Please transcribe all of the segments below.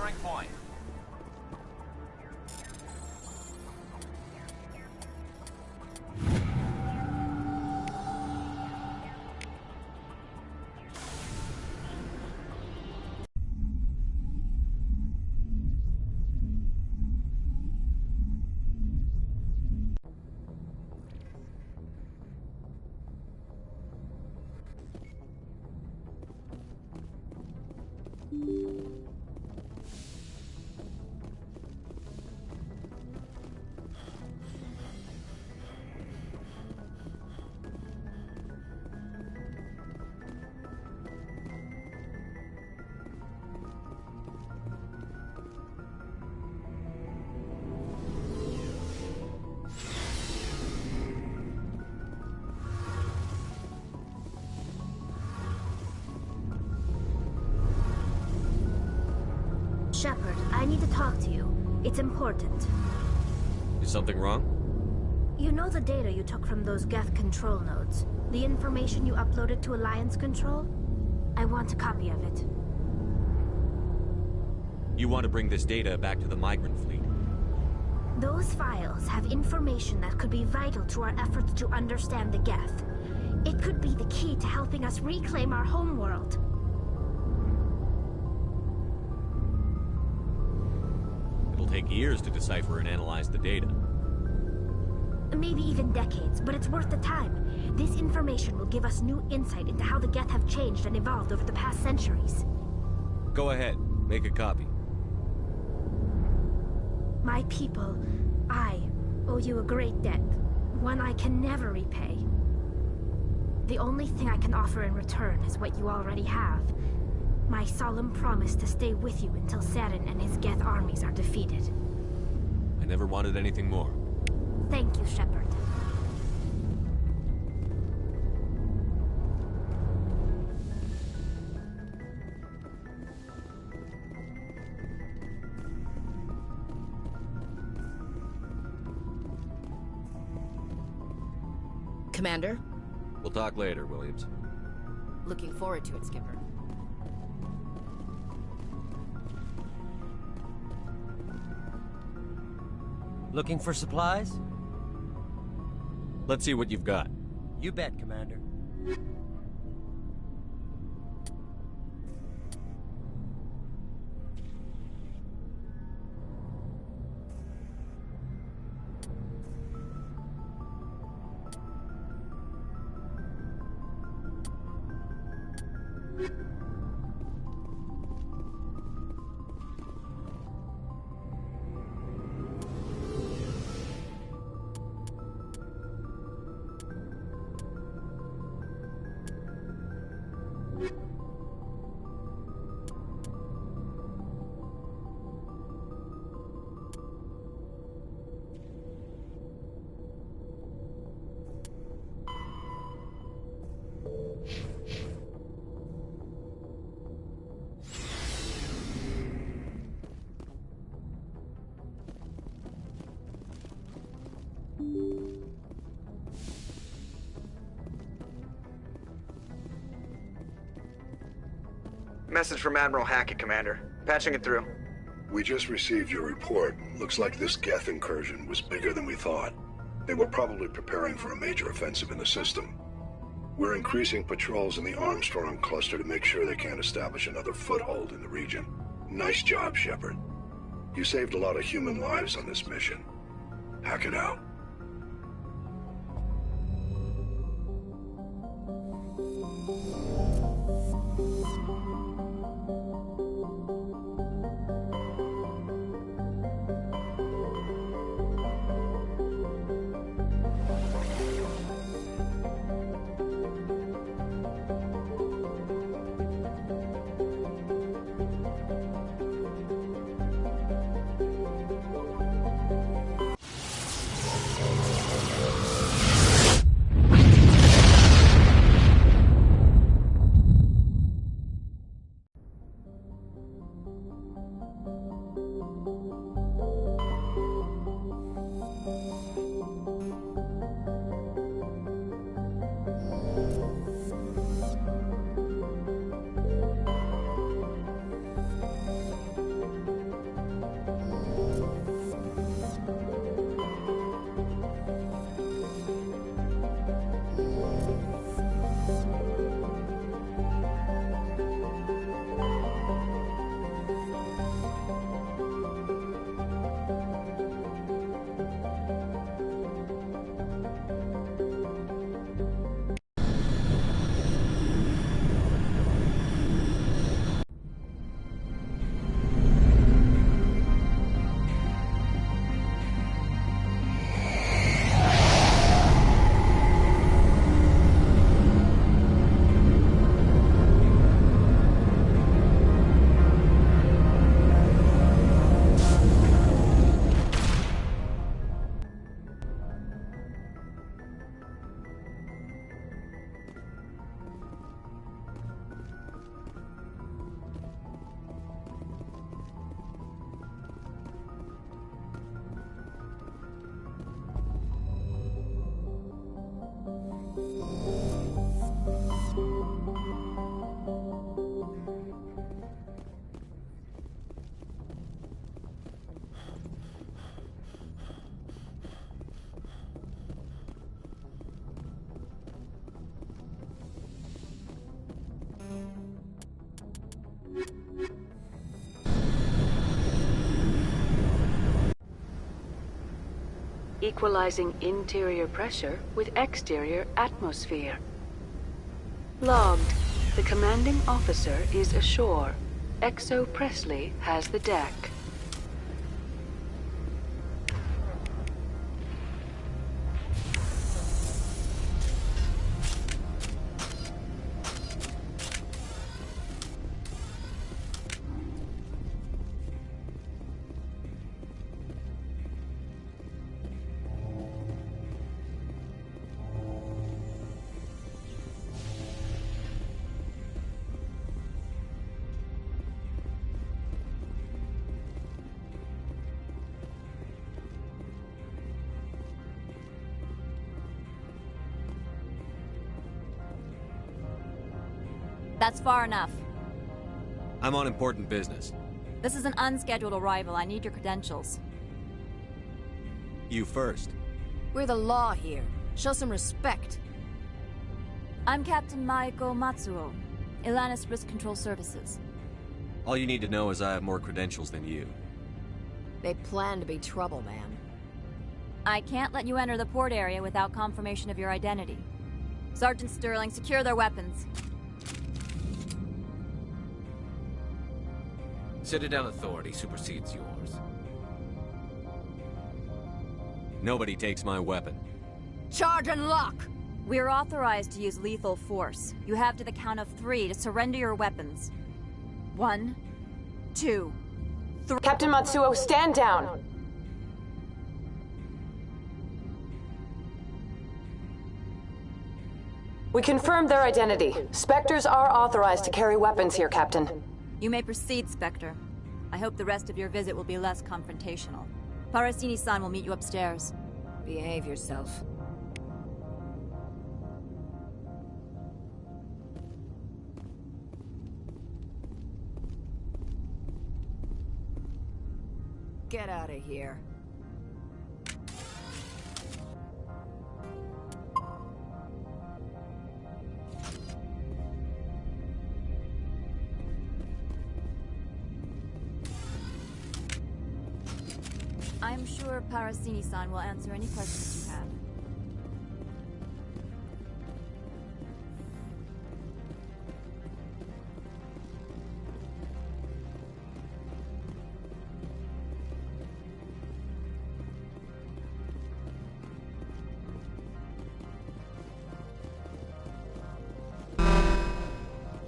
Securing point. Shepard, I need to talk to you. It's important. Is something wrong? You know the data you took from those Geth control nodes? The information you uploaded to Alliance Control? I want a copy of it. You want to bring this data back to the migrant fleet? Those files have information that could be vital to our efforts to understand the Geth. It could be the key to helping us reclaim our homeworld. It'll take years to decipher and analyze the data. Maybe even decades, but it's worth the time. This information will give us new insight into how the Geth have changed and evolved over the past centuries. Go ahead, make a copy. My people, I owe you a great debt, one I can never repay. The only thing I can offer in return is what you already have. My solemn promise to stay with you until Saren and his Geth armies are defeated. I never wanted anything more. Thank you, Shepard. Commander? We'll talk later, Williams. Looking forward to it, Skipper. Looking for supplies? Let's see what you've got. You bet, Commander. Message from Admiral Hackett, Commander. Patching it through. We just received your report. Looks like this Geth incursion was bigger than we thought. They were probably preparing for a major offensive in the system. We're increasing patrols in the Armstrong cluster to make sure they can't establish another foothold in the region. Nice job, Shepard. You saved a lot of human lives on this mission. Hackett out. equalizing interior pressure with exterior atmosphere. Logged. The commanding officer is ashore. Exo Presley has the deck. That's far enough. I'm on important business. This is an unscheduled arrival. I need your credentials. You first. We're the law here. Show some respect. I'm Captain Maiko Matsuo, Ilanis Risk Control Services. All you need to know is I have more credentials than you. They plan to be trouble, man. I can't let you enter the port area without confirmation of your identity. Sergeant Sterling, secure their weapons. Citadel authority supersedes yours. Nobody takes my weapon. Charge and lock! We're authorized to use lethal force. You have to the count of 3 to surrender your weapons. 1, 2, 3. Captain Matsuo, stand down! We confirmed their identity. Spectres are authorized to carry weapons here, Captain. You may proceed, Spectre. I hope the rest of your visit will be less confrontational. Parasini-san will meet you upstairs. Behave yourself. Get out of here. I'm sure Parasini-san will answer any questions you have.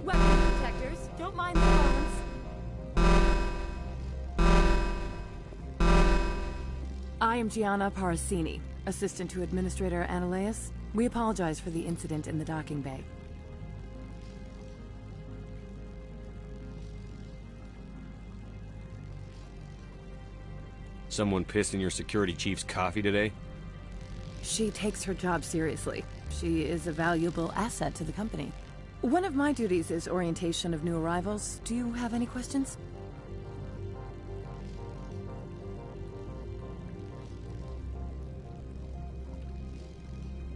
Weapon protectors, don't mind the alarms. I am Gianna Parasini, assistant to Administrator Analeas. We apologize for the incident in the docking bay. Someone pissed in your security chief's coffee today? She takes her job seriously. She is a valuable asset to the company. One of my duties is orientation of new arrivals. Do you have any questions?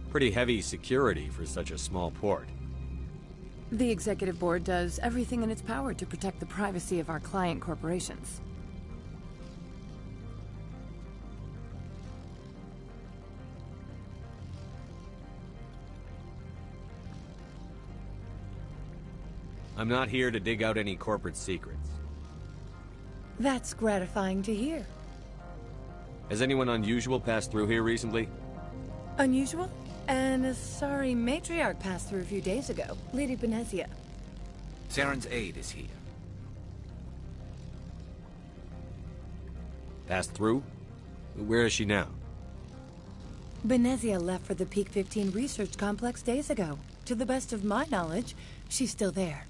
Pretty heavy security for such a small port. The Executive Board does everything in its power to protect the privacy of our client corporations. I'm not here to dig out any corporate secrets. That's gratifying to hear. Has anyone unusual passed through here recently? Unusual? And a sorry matriarch passed through a few days ago. Lady Benezia. Saren's aide is here. Passed through? Where is she now? Benezia left for the Peak 15 research complex days ago. To the best of my knowledge, she's still there.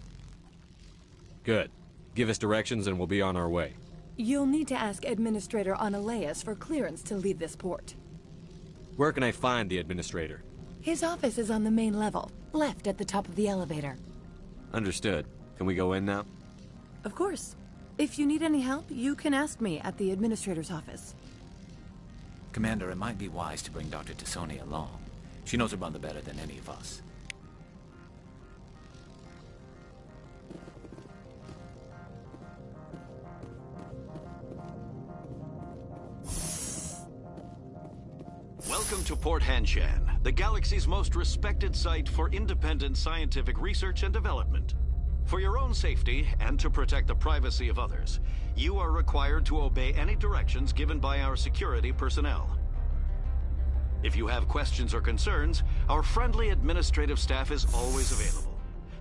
Good. Give us directions and we'll be on our way. You'll need to ask Administrator Analeas for clearance to leave this port. Where can I find the administrator? His office is on the main level, left at the top of the elevator. Understood. Can we go in now? Of course. If you need any help, you can ask me at the administrator's office. Commander, it might be wise to bring Dr. Tassoni along. She knows her mother better than any of us. Welcome to Port Hanshan, the galaxy's most respected site for independent scientific research and development. For your own safety and to protect the privacy of others, you are required to obey any directions given by our security personnel. If you have questions or concerns, our friendly administrative staff is always available.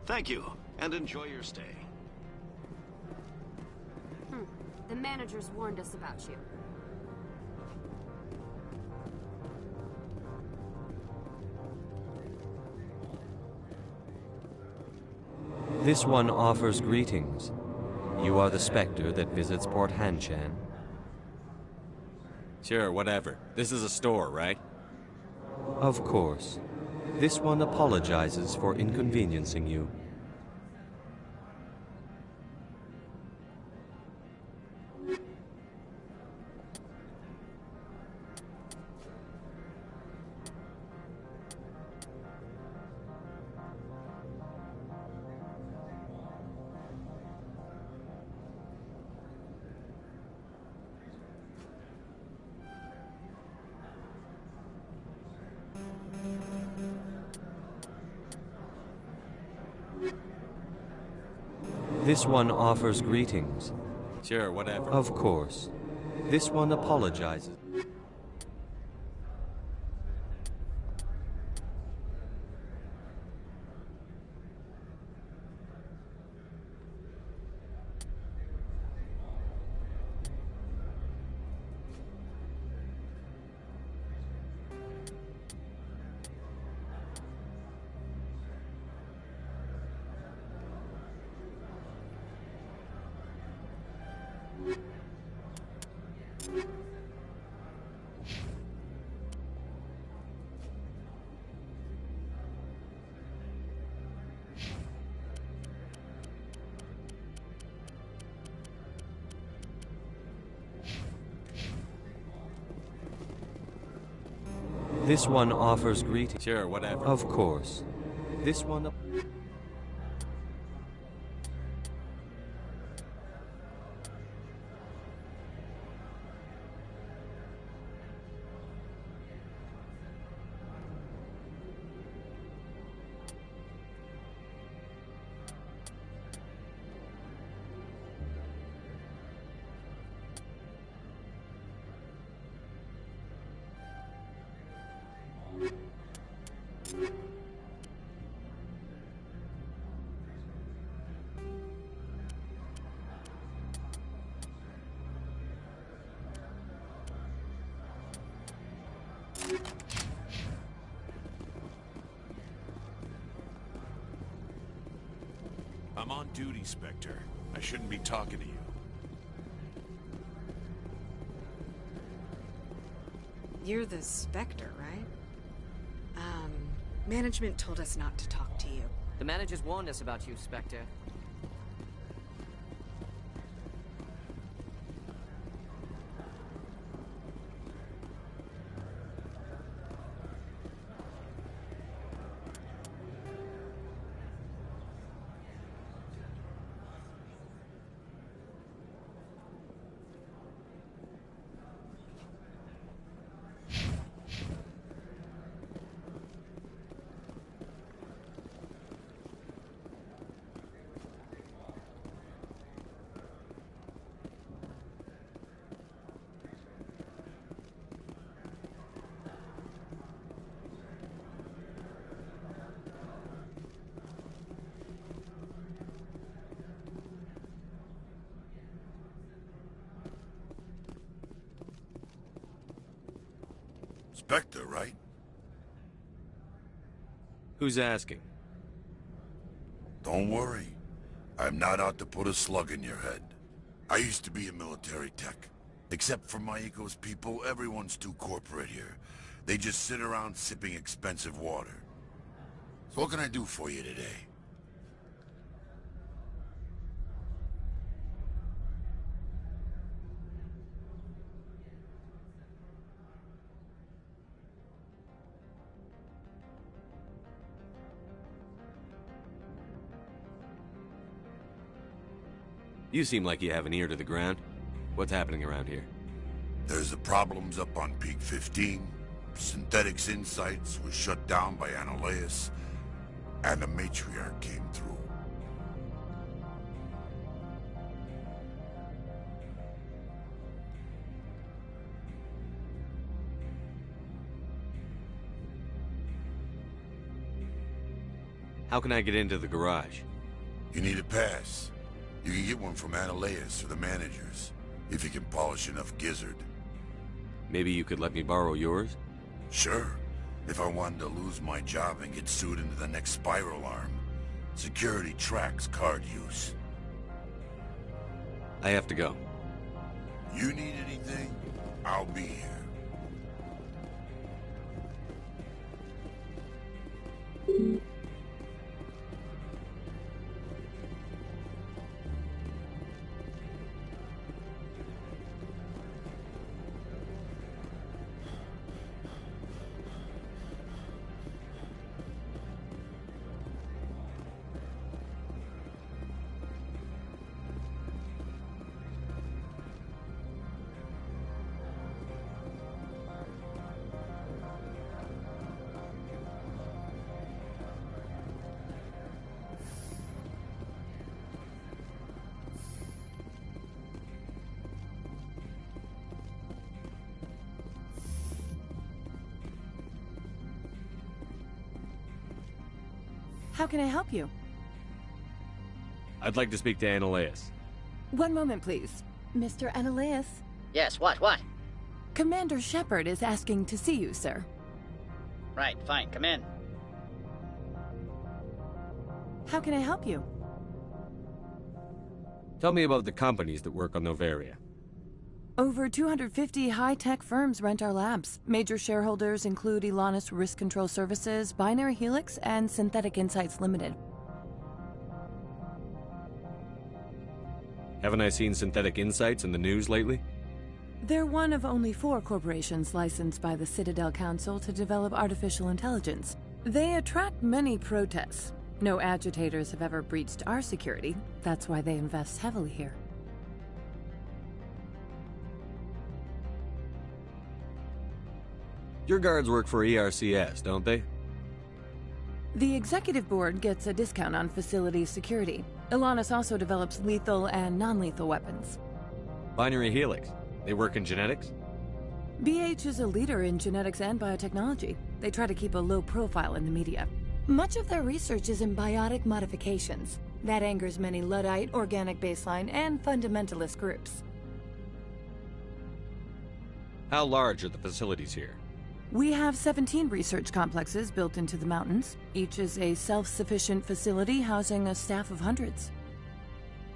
Thank you, and enjoy your stay. The managers warned us about you. This one offers greetings. You are the Spectre that visits Port Hanshan. Sure, whatever. This is a store, right? Of course. This one apologizes for inconveniencing you. This one offers greetings. Sure, whatever. Of course. This one apologizes. This one offers greetings. Sure, whatever. Of course. This one... I'm on duty, Spectre. I shouldn't be talking to you. You're the Spectre, right? Management told us not to talk to you. The managers warned us about you, Spectre. Spectre, right? Who's asking? Don't worry. I'm not out to put a slug in your head. I used to be a military tech. Except for Maiko's people, everyone's too corporate here. They just sit around sipping expensive water. So what can I do for you today? You seem like you have an ear to the ground. What's happening around here? There's the problems up on Peak 15. Synthetics Insights was shut down by Analeus, and a matriarch came through. How can I get into the garage? You need a pass. You can get one from Analeus or the managers, if you can polish enough gizzard. Maybe you could let me borrow yours? Sure, if I wanted to lose my job and get sued into the next spiral arm. Security tracks card use. I have to go. You need anything, I'll be here. How can I help you? I'd like to speak to Analeus. One moment, please. Mr. Analeus? Yes, what? Commander Shepard is asking to see you, sir. Right, fine, come in. How can I help you? Tell me about the companies that work on Noveria. Over 250 high-tech firms rent our labs. Major shareholders include Elanus Risk Control Services, Binary Helix, and Synthetic Insights Limited. Haven't I seen Synthetic Insights in the news lately? They're one of only 4 corporations licensed by the Citadel Council to develop artificial intelligence. They attract many protests. No agitators have ever breached our security. That's why they invest heavily here. Your guards work for ERCS, don't they? The executive board gets a discount on facility security. Elanus also develops lethal and non-lethal weapons. Binary Helix. They work in genetics? BH is a leader in genetics and biotechnology. They try to keep a low profile in the media. Much of their research is in biotic modifications. That angers many Luddite, organic baseline, and fundamentalist groups. How large are the facilities here? We have 17 research complexes built into the mountains. Each is a self-sufficient facility housing a staff of hundreds.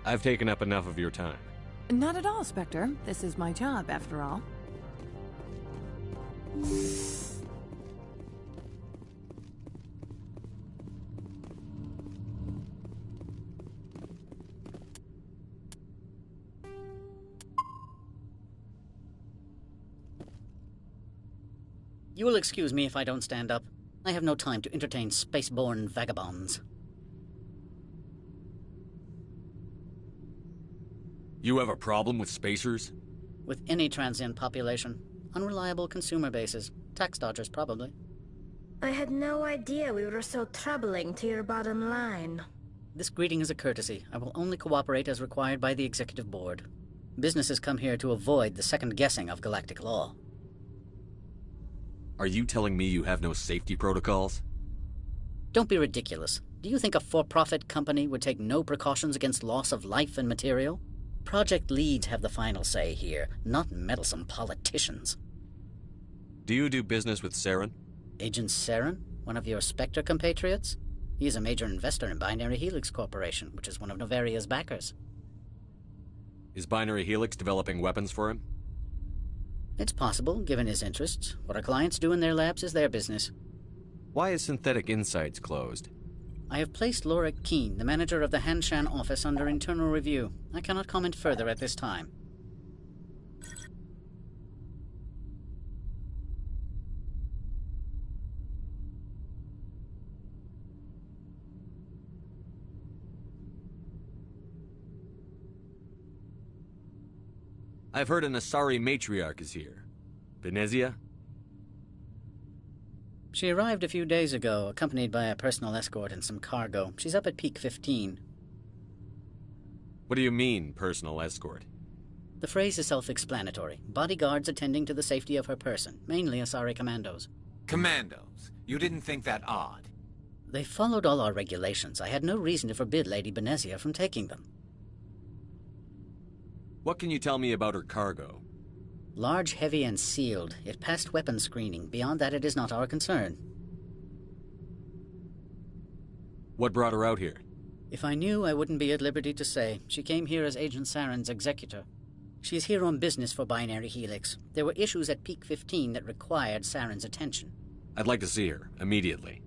I've taken up enough of your time. Not at all, Spectre. This is my job, after all. You will excuse me if I don't stand up. I have no time to entertain spaceborne vagabonds. You have a problem with spacers? With any transient population. Unreliable consumer bases. Tax dodgers, probably. I had no idea we were so troubling to your bottom line. This greeting is a courtesy. I will only cooperate as required by the executive board. Businesses come here to avoid the second guessing of galactic law. Are you telling me you have no safety protocols? Don't be ridiculous. Do you think a for-profit company would take no precautions against loss of life and material? Project leads have the final say here, not meddlesome politicians. Do you do business with Saren? Agent Saren? One of your Spectre compatriots? He is a major investor in Binary Helix Corporation, which is one of Novaria's backers. Is Binary Helix developing weapons for him? It's possible, given his interests. What our clients do in their labs is their business. Why is Synthetic Insights closed? I have placed Laura Keene, the manager of the Hanshan office, under internal review. I cannot comment further at this time. I've heard an Asari matriarch is here. Venezia? She arrived a few days ago, accompanied by a personal escort and some cargo. She's up at Peak 15. What do you mean, personal escort? The phrase is self-explanatory. Bodyguards attending to the safety of her person, mainly Asari commandos. Commandos? You didn't think that odd? They followed all our regulations. I had no reason to forbid Lady Benezia from taking them. What can you tell me about her cargo? Large, heavy, and sealed. It passed weapons screening. Beyond that, it is not our concern. What brought her out here? If I knew, I wouldn't be at liberty to say. She came here as Agent Saren's executor. She's here on business for Binary Helix. There were issues at Peak 15 that required Saren's attention. I'd like to see her, immediately.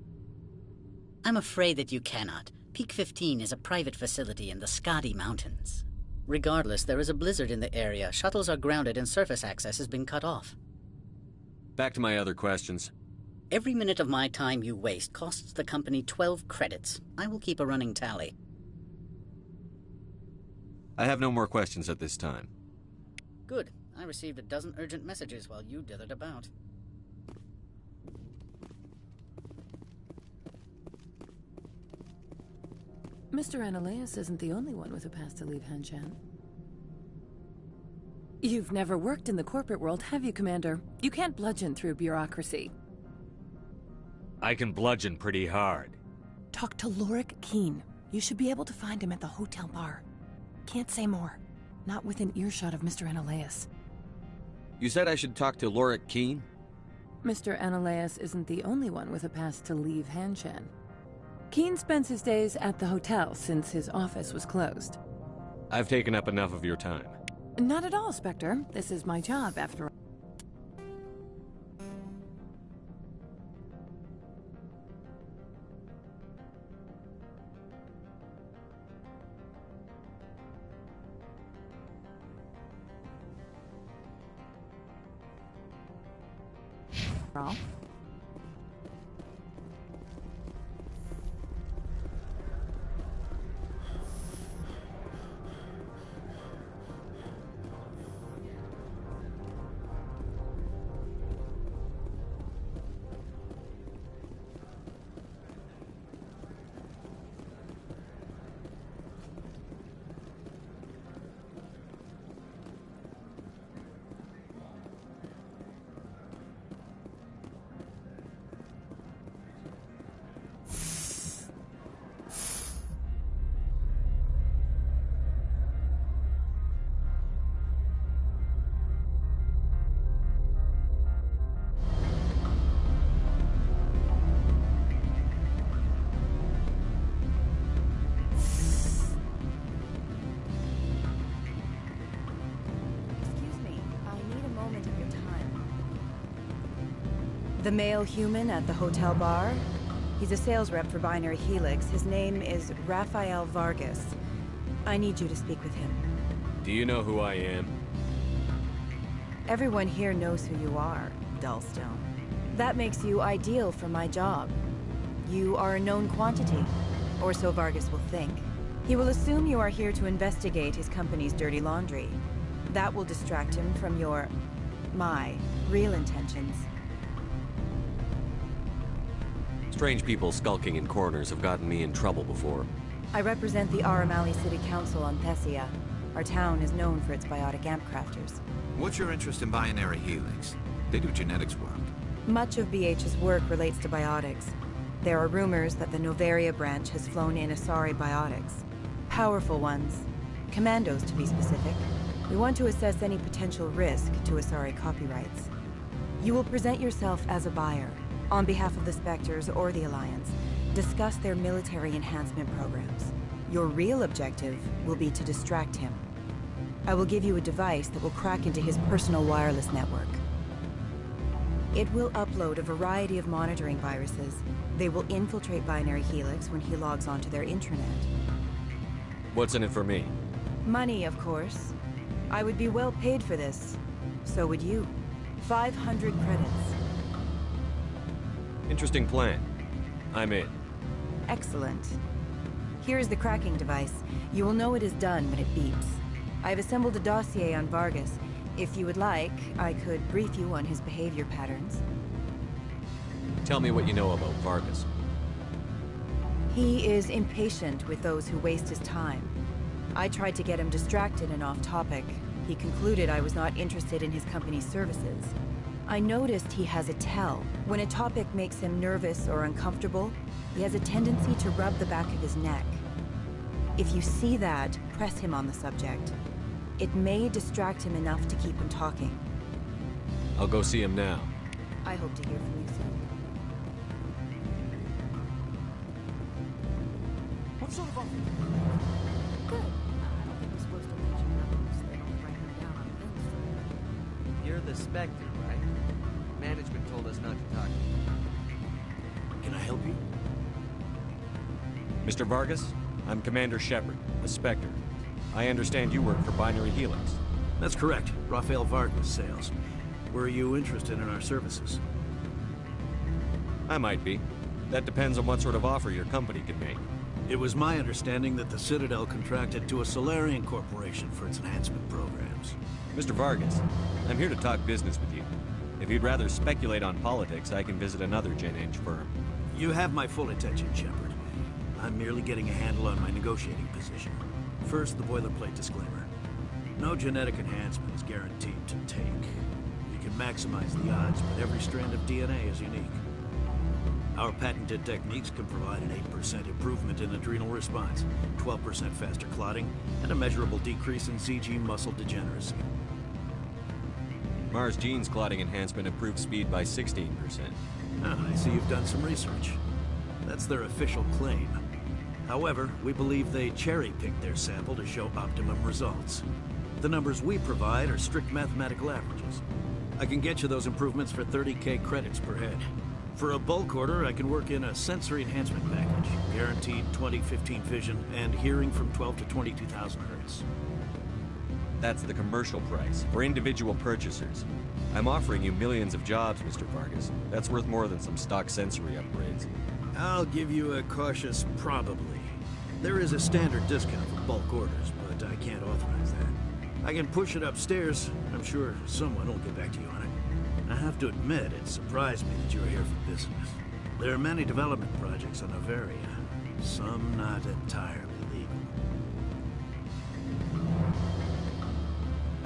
I'm afraid that you cannot. Peak 15 is a private facility in the Skadi Mountains. Regardless, there is a blizzard in the area. Shuttles are grounded and surface access has been cut off. Back to my other questions. Every minute of my time you waste costs the company 12 credits. I will keep a running tally. I have no more questions at this time. Good. I received a dozen urgent messages while you dithered about. Mr. Ananias isn't the only one with a pass to leave Hanshan. You've never worked in the corporate world, have you, Commander? You can't bludgeon through bureaucracy. I can bludgeon pretty hard. Talk to Lorik Keene. You should be able to find him at the hotel bar. Can't say more. Not within earshot of Mr. Ananias. You said I should talk to Lorik Keene? Mr. Ananias isn't the only one with a pass to leave Hanshan. Keene spends his days at the hotel since his office was closed. I've taken up enough of your time. Not at all, Spectre. This is my job, after all. The male human at the hotel bar? He's a sales rep for Binary Helix. His name is Rafael Vargas. I need you to speak with him. Do you know who I am? Everyone here knows who you are, Dullstone. That makes you ideal for my job. You are a known quantity, or so Vargas will think. He will assume you are here to investigate his company's dirty laundry. That will distract him from my real intentions. Strange people skulking in corners have gotten me in trouble before. I represent the Aramali City Council on Thessia. Our town is known for its biotic amp crafters. What's your interest in Binary Helix? They do genetics work. Much of BH's work relates to biotics. There are rumors that the Novaria branch has flown in Asari biotics. Powerful ones. Commandos, to be specific. We want to assess any potential risk to Asari copyrights. You will present yourself as a buyer, on behalf of the Spectres or the Alliance. Discuss their military enhancement programs. Your real objective will be to distract him. I will give you a device that will crack into his personal wireless network. It will upload a variety of monitoring viruses. They will infiltrate Binary Helix when he logs onto their intranet. What's in it for me? Money, of course. I would be well paid for this. So would you. 500 credits. Interesting plan. I'm in. Excellent. Here is the cracking device. You will know it is done when it beeps. I've assembled a dossier on Vargas. If you would like, I could brief you on his behavior patterns. Tell me what you know about Vargas. He is impatient with those who waste his time. I tried to get him distracted and off topic. He concluded I was not interested in his company's services. I noticed he has a tell. When a topic makes him nervous or uncomfortable, he has a tendency to rub the back of his neck. If you see that, press him on the subject. It may distract him enough to keep him talking. I'll go see him now. I hope to hear from you soon. What sort of offer? Good. I don't think we're supposed to mention numbers. They don't write them down on things. You're the Spectre, right? Management told us not to talk. Can I help you? Mr. Vargas, I'm Commander Shepard, a Spectre. I understand you work for Binary Helix. That's correct. Rafael Vargas, sales. Were you interested in our services? I might be. That depends on what sort of offer your company can make. It was my understanding that the Citadel contracted to a Solarian corporation for its enhancement programs. Mr. Vargas, I'm here to talk business with you. If you'd rather speculate on politics, I can visit another Gen Eng firm. You have my full attention, Shepard. I'm merely getting a handle on my negotiating position. First, the boilerplate disclaimer. No genetic enhancement is guaranteed to take. We can maximize the odds, but every strand of DNA is unique. Our patented techniques can provide an 8% improvement in adrenal response, 12% faster clotting, and a measurable decrease in CG muscle degeneracy. Mars Gene's clotting enhancement improves speed by 16%. Ah, I see you've done some research. That's their official claim. However, we believe they cherry-picked their sample to show optimum results. The numbers we provide are strict mathematical averages. I can get you those improvements for 30K credits per head. For a bulk order, I can work in a sensory enhancement package, guaranteed 20/15 vision, and hearing from 12 to 22,000 hertz. That's the commercial price, for individual purchasers. I'm offering you millions of jobs, Mr. Vargas. That's worth more than some stock sensory upgrades. I'll give you a cautious probably. There is a standard discount for bulk orders, but I can't authorize that. I can push it upstairs. I'm sure someone will get back to you on it. I have to admit, it surprised me that you're here for business. There are many development projects on Noveria, some not entirely legal.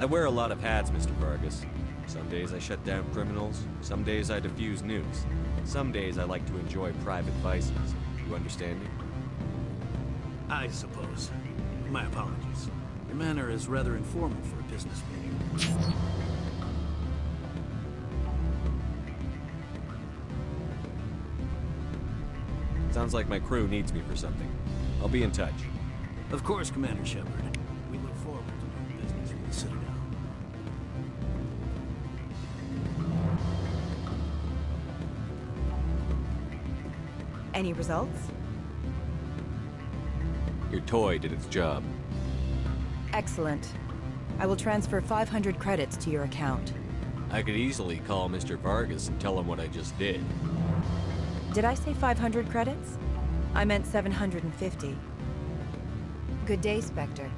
I wear a lot of hats, Mr. Vargas. Some days I shut down criminals, some days I defuse nukes. Some days I like to enjoy private vices. You understand me? I suppose. My apologies. Your manner is rather informal for a business meeting. Sounds like my crew needs me for something. I'll be in touch. Of course, Commander Shepard. We look forward to doing business with the Citadel. Any results? Your toy did its job. Excellent. I will transfer 500 credits to your account. I could easily call Mr. Vargas and tell him what I just did. Did I say 500 credits? I meant 750. Good day, Spectre.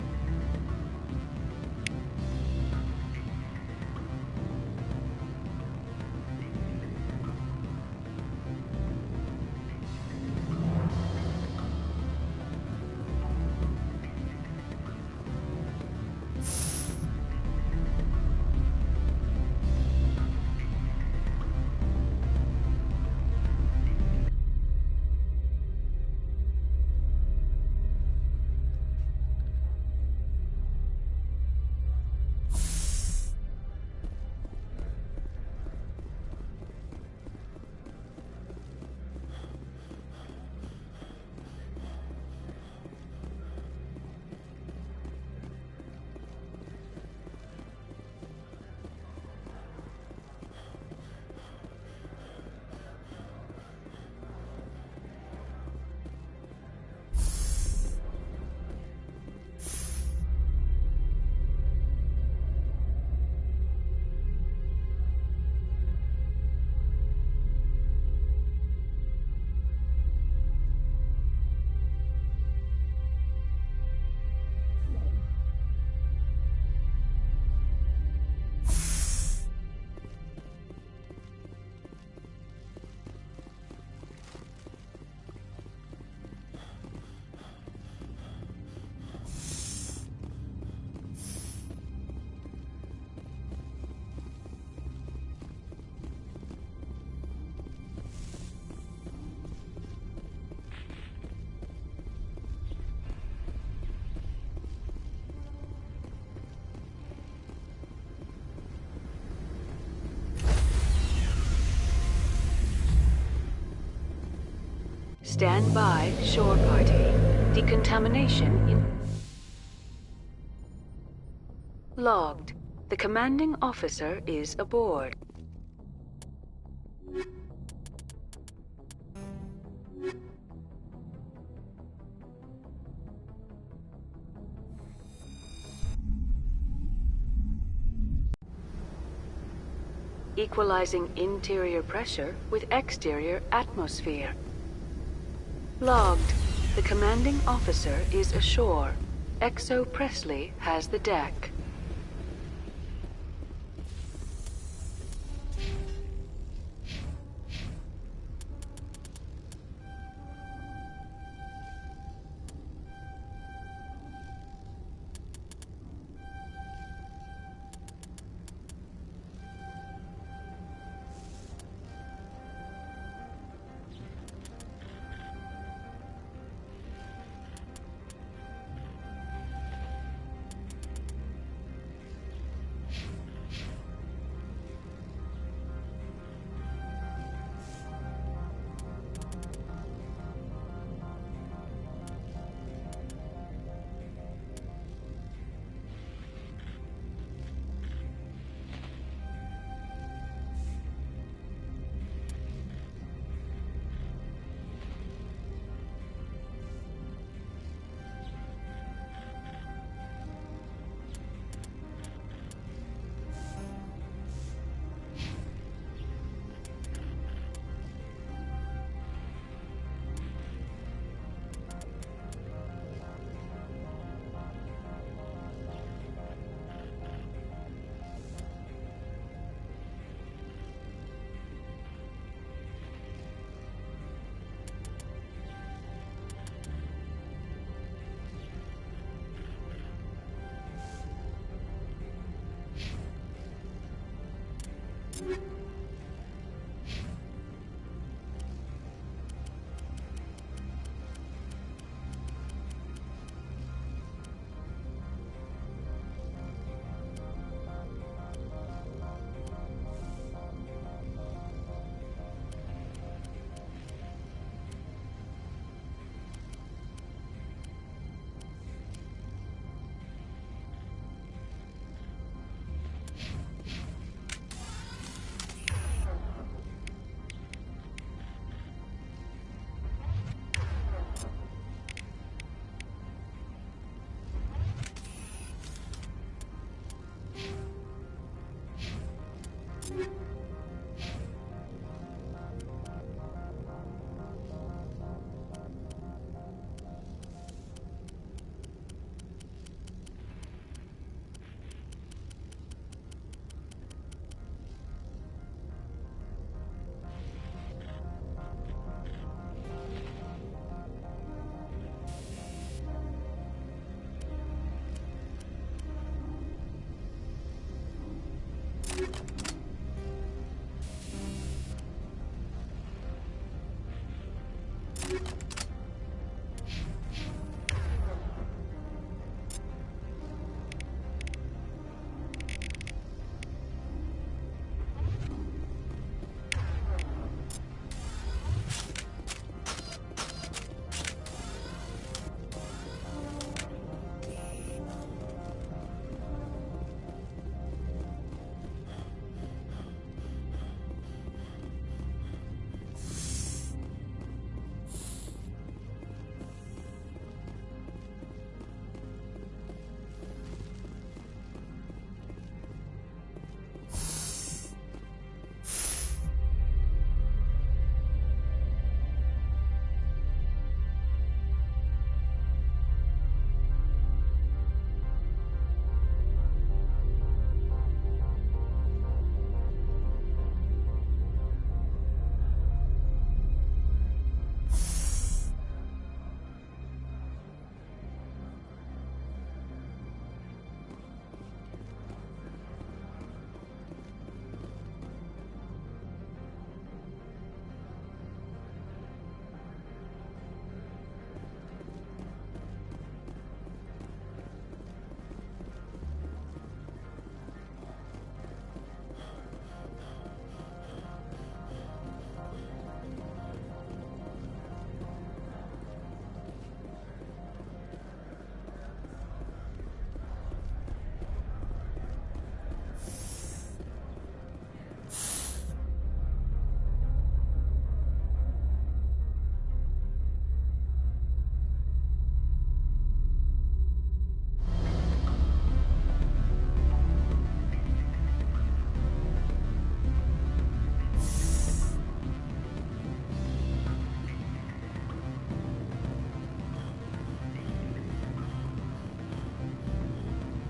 Stand by, shore party. Decontamination in... Logged. The commanding officer is aboard. Equalizing interior pressure with exterior atmosphere. Logged. The commanding officer is ashore. XO Presley has the deck.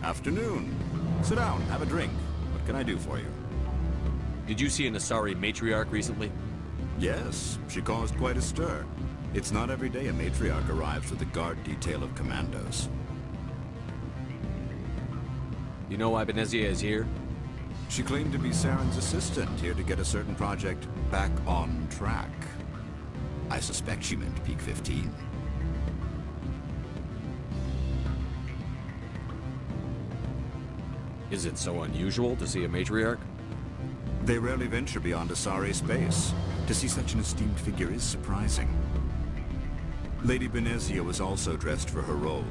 Afternoon. Sit down, have a drink. What can I do for you? Did you see an Asari matriarch recently? Yes, she caused quite a stir. It's not every day a matriarch arrives with a guard detail of commandos. You know why Benezia is here? She claimed to be Saren's assistant, here to get a certain project back on track. I suspect she meant Peak 15. Is it so unusual to see a matriarch? They rarely venture beyond Asari space. To see such an esteemed figure is surprising. Lady Benezia was also dressed for her role.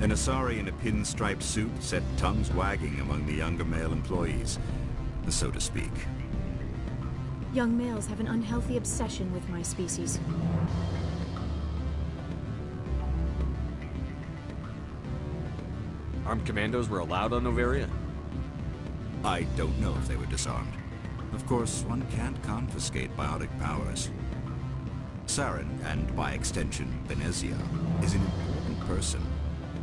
An Asari in a pinstriped suit set tongues wagging among the younger male employees, so to speak. Young males have an unhealthy obsession with my species. Armed commandos were allowed on Noveria? I don't know if they were disarmed. Of course, one can't confiscate biotic powers. Saren, and by extension, Benezia, is an important person.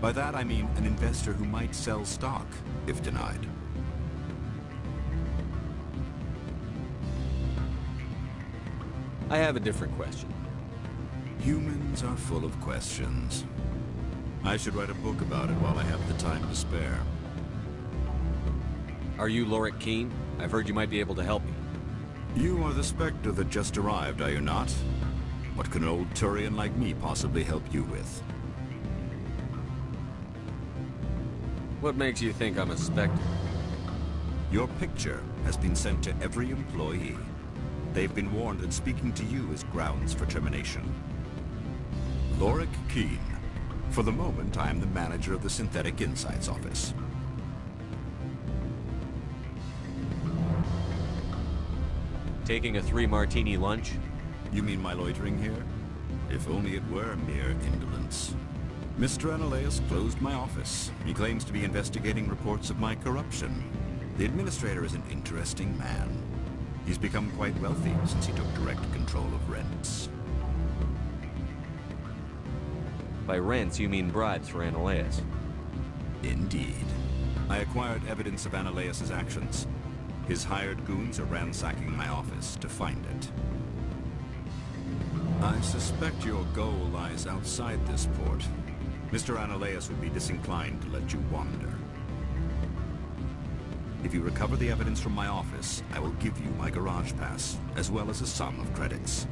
By that I mean an investor who might sell stock, if denied. I have a different question. Humans are full of questions. I should write a book about it while I have the time to spare. Are you Lorik Keen? I've heard you might be able to help me. You are the Spectre that just arrived, are you not? What can an old Turian like me possibly help you with? What makes you think I'm a Spectre? Your picture has been sent to every employee. They've been warned that speaking to you is grounds for termination. Lorik Keen. For the moment, I am the manager of the Synthetic Insights Office. Taking a 3-martini lunch? You mean my loitering here? If only it were mere indolence. Mr. Analeus closed my office. He claims to be investigating reports of my corruption. The administrator is an interesting man. He's become quite wealthy since he took direct control of rents. By rents, you mean bribes for Analeus? Indeed. I acquired evidence of Analeus's actions. His hired goons are ransacking my office to find it. I suspect your goal lies outside this port. Mr. Analeus would be disinclined to let you wander. If you recover the evidence from my office, I will give you my garage pass, as well as a sum of credits.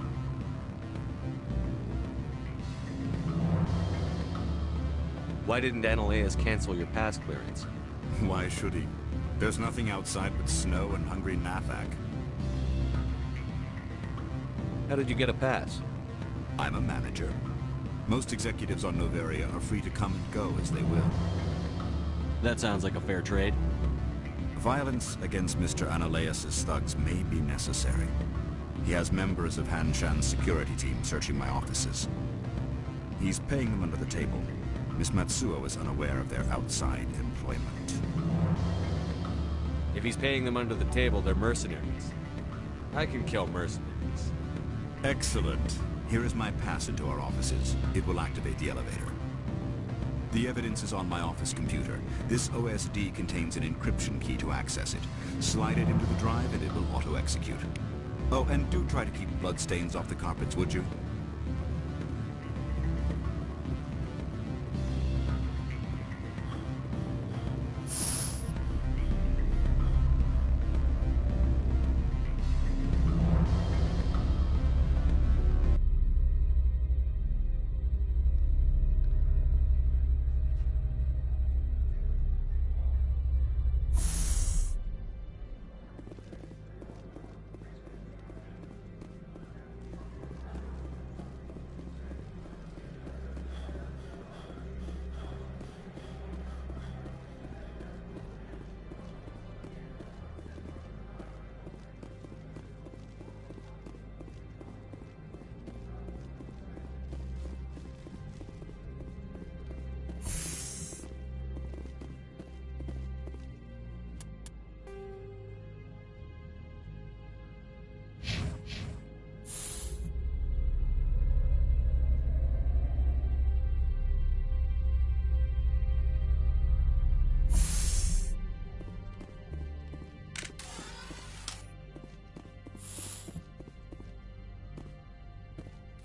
Why didn't Analeus cancel your pass clearance? Why should he? There's nothing outside but snow and hungry Nathak. How did you get a pass? I'm a manager. Most executives on Noveria are free to come and go as they will. That sounds like a fair trade. Violence against Mr. Analeus' thugs may be necessary. He has members of Hanshan's security team searching my offices. He's paying them under the table. Miss Matsuo is unaware of their outside employment. If he's paying them under the table, they're mercenaries. I can kill mercenaries. Excellent. Here is my pass into our offices. It will activate the elevator. The evidence is on my office computer. This OSD contains an encryption key to access it. Slide it into the drive and it will auto-execute. Oh, and do try to keep bloodstains off the carpets, would you?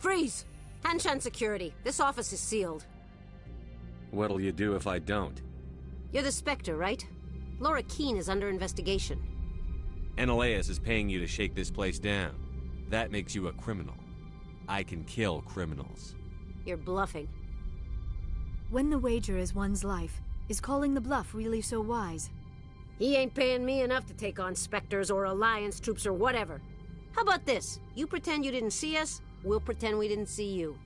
Freeze! Hanshan security. This office is sealed. What'll you do if I don't? You're the Spectre, right? Laura Keene is under investigation. Ananias is paying you to shake this place down. That makes you a criminal. I can kill criminals. You're bluffing. When the wager is one's life, is calling the bluff really so wise? He ain't paying me enough to take on Spectres or Alliance troops or whatever. How about this? You pretend you didn't see us, we'll pretend we didn't see you.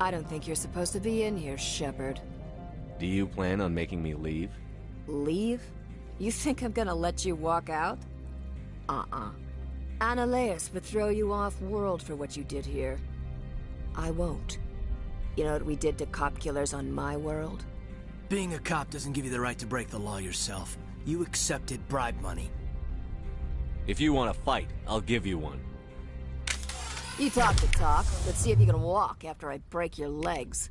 I don't think you're supposed to be in here, Shepard. Do you plan on making me leave? Leave? You think I'm gonna let you walk out? Ananias would throw you off-world for what you did here. I won't. You know what we did to cop killers on my world? Being a cop doesn't give you the right to break the law yourself. You accepted bribe money. If you want to fight, I'll give you one. You talk the talk. Let's see if you can walk after I break your legs.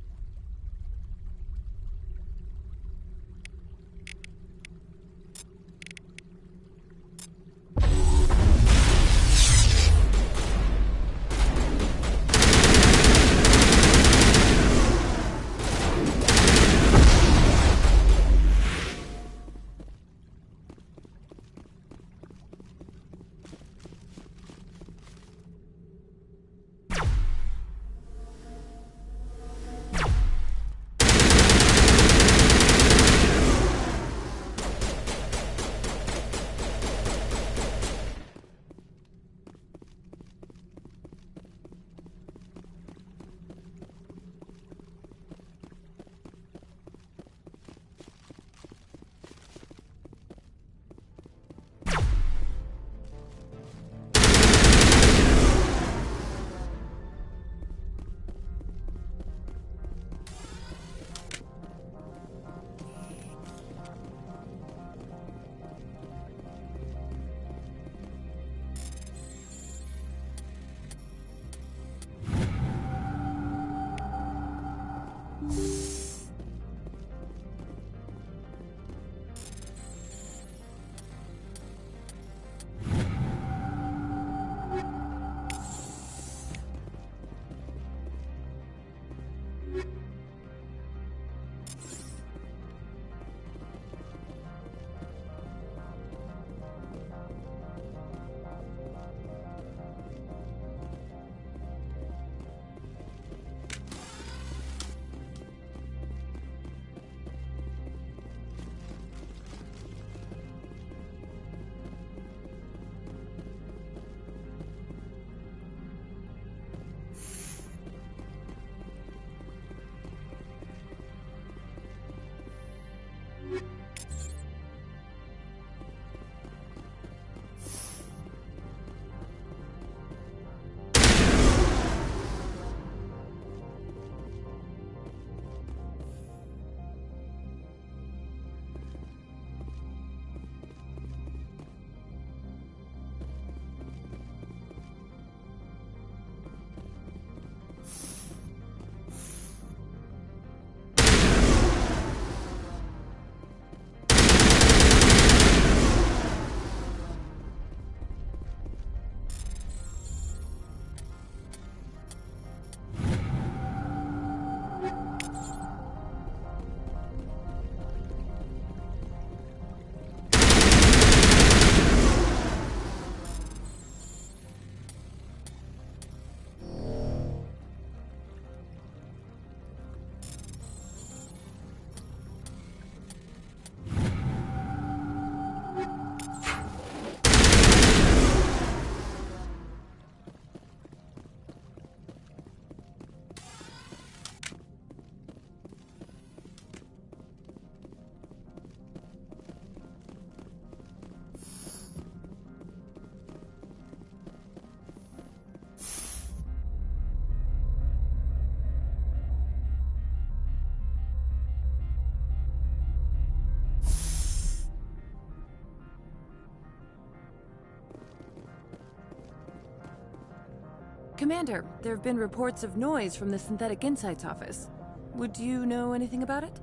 Commander, there have been reports of noise from the Synthetic Insights office. Would you know anything about it?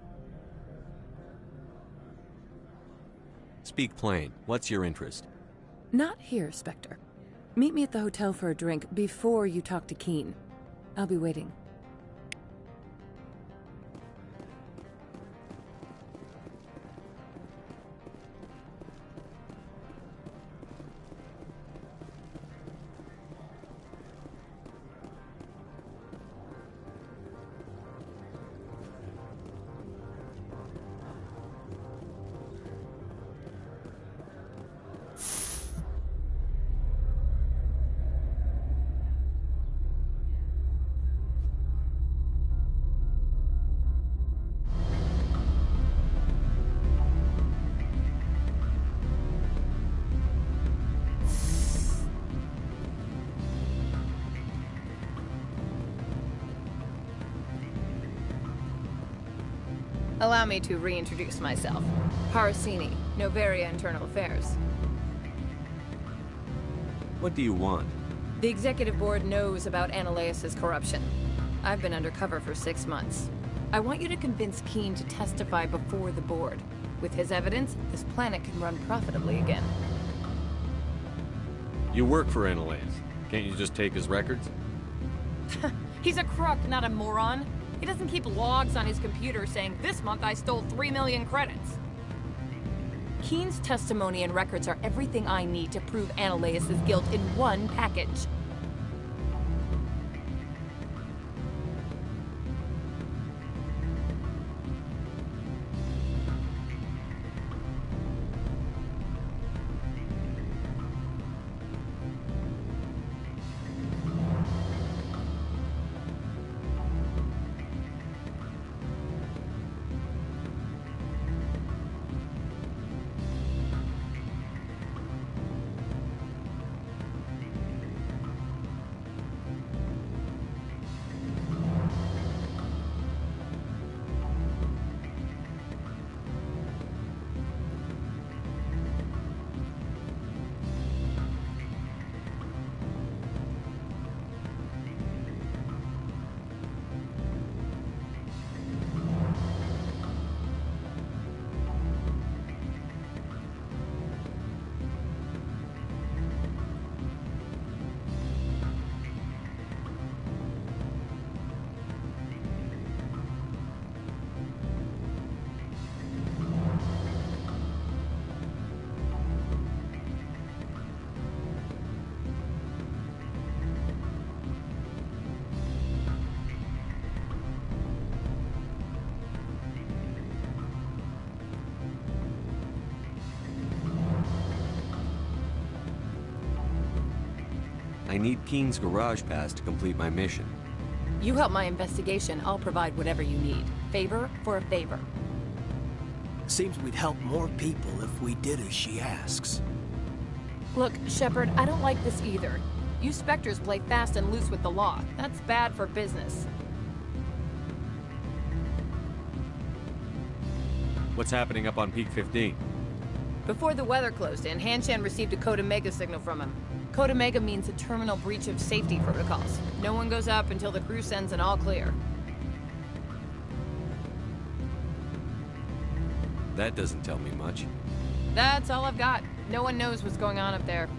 Speak plain. What's your interest? Not here, Spectre. Meet me at the hotel for a drink before you talk to Keen. I'll be waiting. Allow me to reintroduce myself. Harsini, Novaria Internal Affairs. What do you want? The Executive Board knows about Ananias' corruption. I've been undercover for 6 months. I want you to convince Keen to testify before the Board. With his evidence, this planet can run profitably again. You work for Ananias. Can't you just take his records? He's a crook, not a moron. He doesn't keep logs on his computer saying, "This month I stole 3 million credits." Keen's testimony and records are everything I need to prove Ananias' guilt in one package. I need Keen's garage pass to complete my mission. You help my investigation, I'll provide whatever you need. Favor for a favor. Seems we'd help more people if we did as she asks. Look, Shepard, I don't like this either. You Spectres play fast and loose with the law. That's bad for business. What's happening up on Peak 15? Before the weather closed in, Hanshan received a Code Omega signal from him. Code Omega means a terminal breach of safety protocols. No one goes up until the crew sends an all clear. That doesn't tell me much. That's all I've got. No one knows what's going on up there.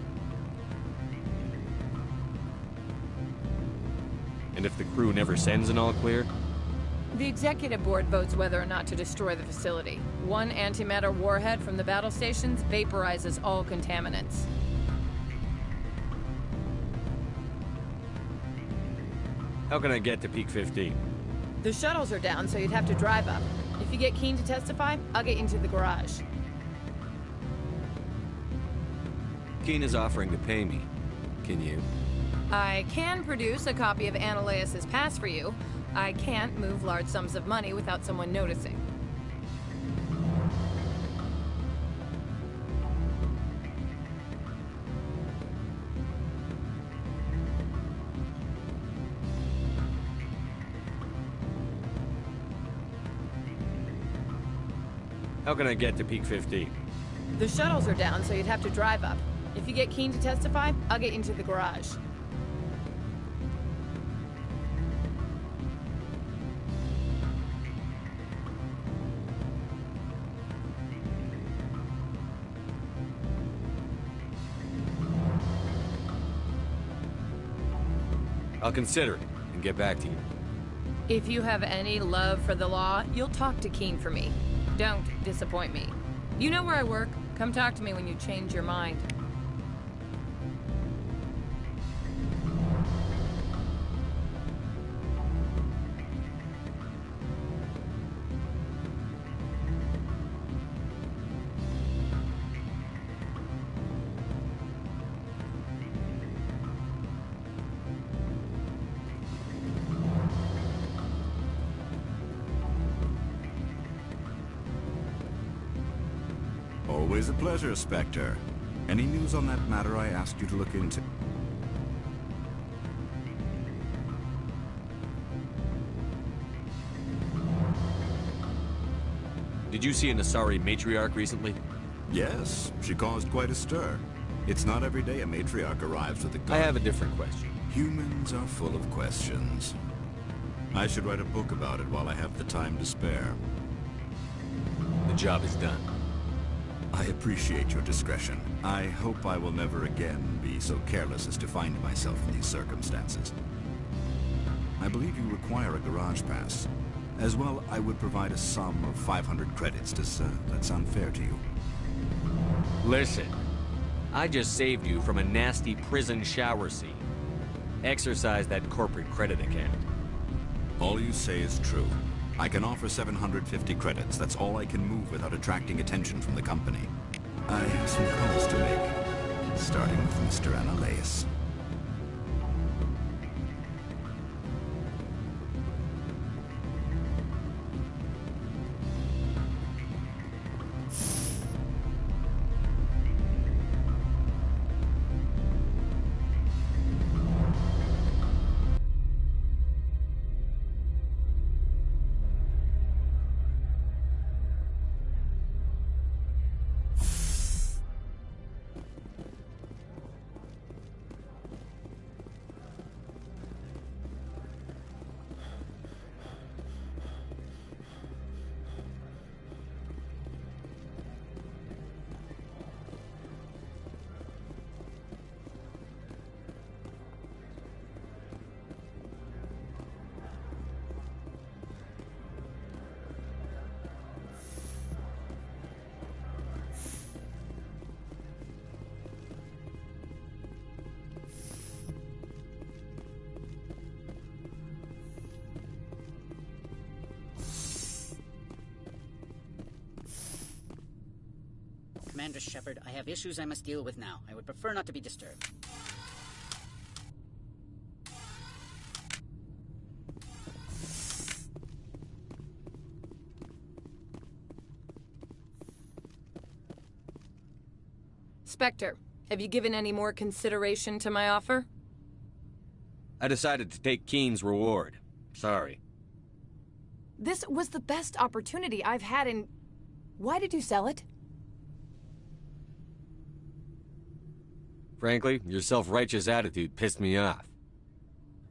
And if the crew never sends an all clear? The Executive Board votes whether or not to destroy the facility. One antimatter warhead from the battle stations vaporizes all contaminants. How can I get to Peak 15? The shuttles are down, so you'd have to drive up. If you get Keen to testify, I'll get you into the garage. Keen is offering to pay me. Can you? I can produce a copy of Ananias' pass for you. I can't move large sums of money without someone noticing. How can I get to Peak 15? The shuttles are down, so you'd have to drive up. If you get Keen to testify, I'll get you into the garage. I'll consider it and get back to you. If you have any love for the law, you'll talk to Keen for me. Don't disappoint me. You know where I work. Come talk to me when you change your mind. Always a pleasure, Spectre. Any news on that matter I asked you to look into? Did you see an Asari matriarch recently? Yes, she caused quite a stir. It's not every day a matriarch arrives with a gun. I have a different question. Humans are full of questions. I should write a book about it while I have the time to spare. The job is done. I appreciate your discretion. I hope I will never again be so careless as to find myself in these circumstances. I believe you require a garage pass. As well, I would provide a sum of 500 credits. Does that sound fair to you? Listen, I just saved you from a nasty prison shower scene. Exercise that corporate credit account. All you say is true. I can offer 750 credits. That's all I can move without attracting attention from the company. I have some calls to make, starting with Mr. Analaeus. Commander Shepard, I have issues I must deal with now. I would prefer not to be disturbed. Spectre, have you given any more consideration to my offer? I decided to take Keen's reward. Sorry. This was the best opportunity I've had in... Why did you sell it? Frankly, your self-righteous attitude pissed me off.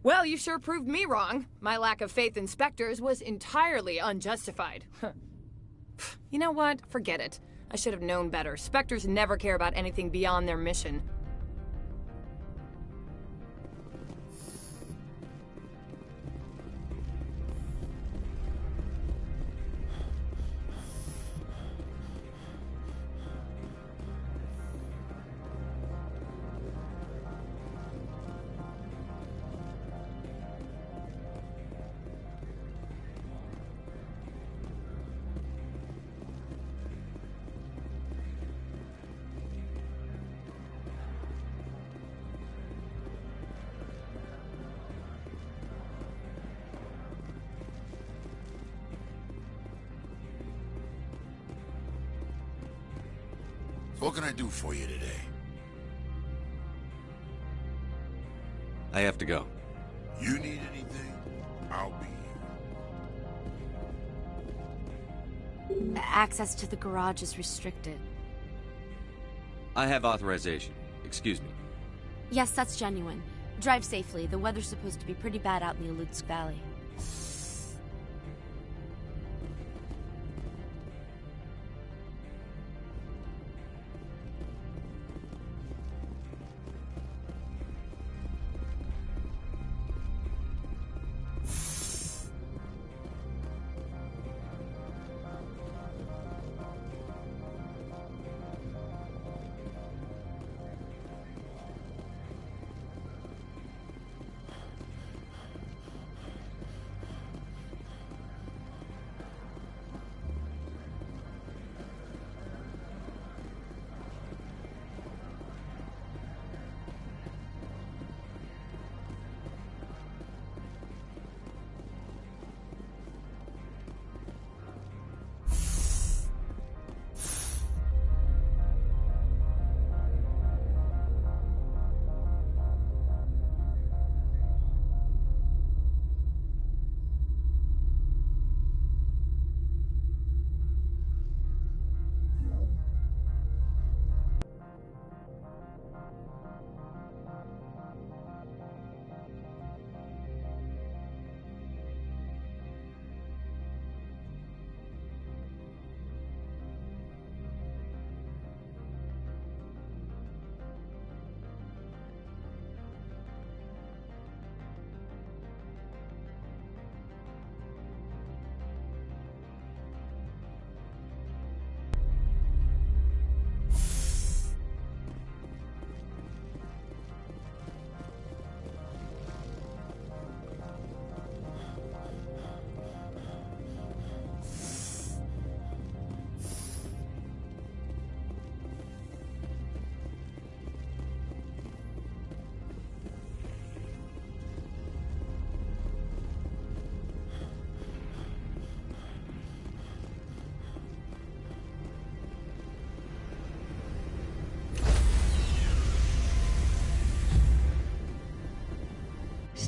Well, you sure proved me wrong. My lack of faith in Spectres was entirely unjustified. You know what? Forget it. I should have known better. Spectres never care about anything beyond their mission. What can I do for you today? I have to go. You need anything? I'll be here. Access to the garage is restricted. I have authorization. Excuse me. Yes, that's genuine. Drive safely. The weather's supposed to be pretty bad out in the Alutsk Valley.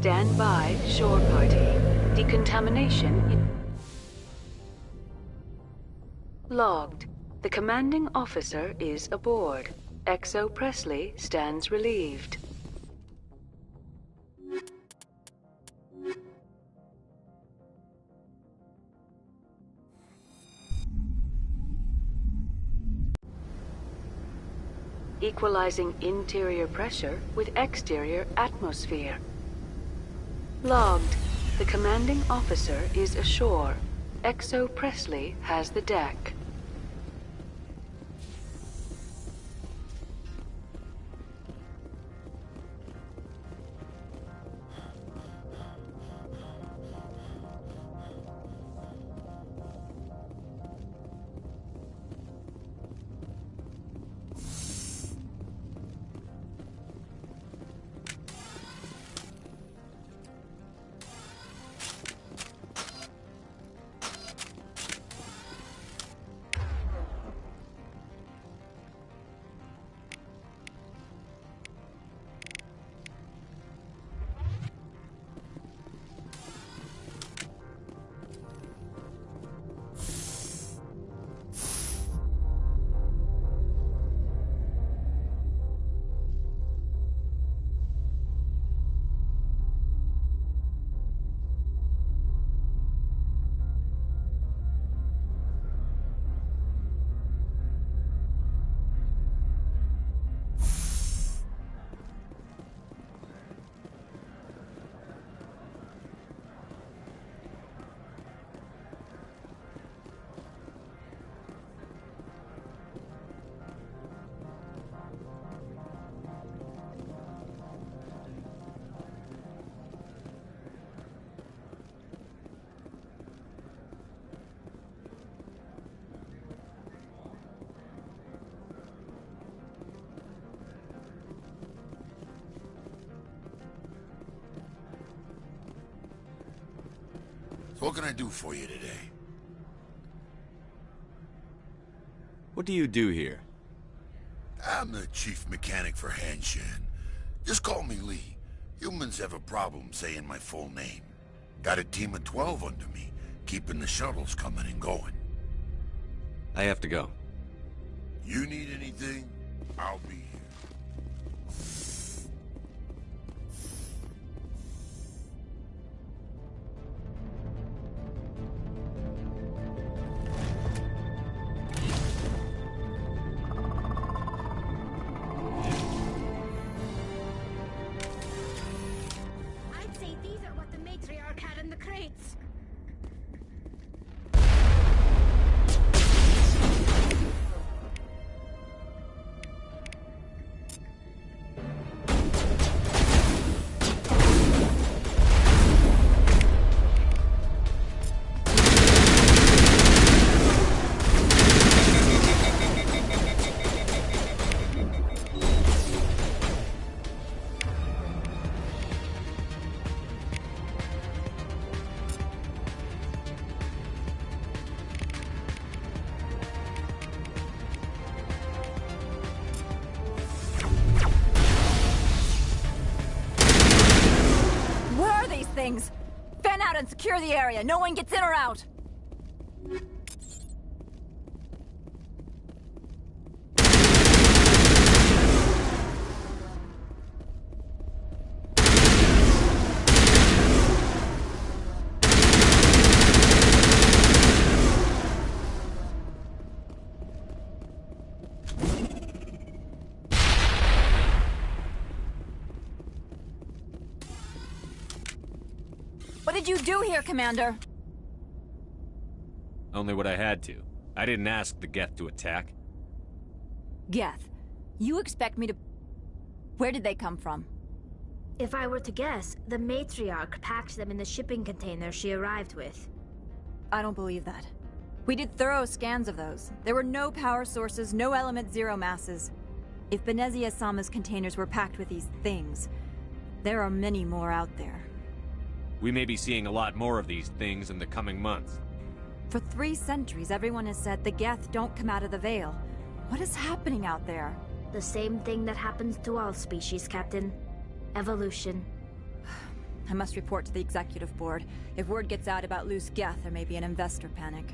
Stand by, shore party. Decontamination logged. The commanding officer is aboard. XO Presley stands relieved. Equalizing interior pressure with exterior atmosphere. Logged. The commanding officer is ashore. XO Presley has the deck. What can I do for you today? What do you do here? I'm the chief mechanic for Hanshan. Just call me Lee. Humans have a problem saying my full name. Got a team of 12 under me, keeping the shuttles coming and going. I have to go. You need anything? I'll be here. I'd say these are what the matriarch had in the crates. Things. Fan out and secure the area. No one gets in or out. What did you do here, Commander? Only what I had to. I didn't ask the Geth to attack. Geth, you expect me to... Where did they come from? If I were to guess, the matriarch packed them in the shipping container she arrived with. I don't believe that. We did thorough scans of those. There were no power sources, no element zero masses. If Benezia-sama's containers were packed with these things, there are many more out there. We may be seeing a lot more of these things in the coming months. For 3 centuries, everyone has said the Geth don't come out of the Veil. What is happening out there? The same thing that happens to all species, Captain. Evolution. I must report to the executive board. If word gets out about loose Geth, there may be an investor panic.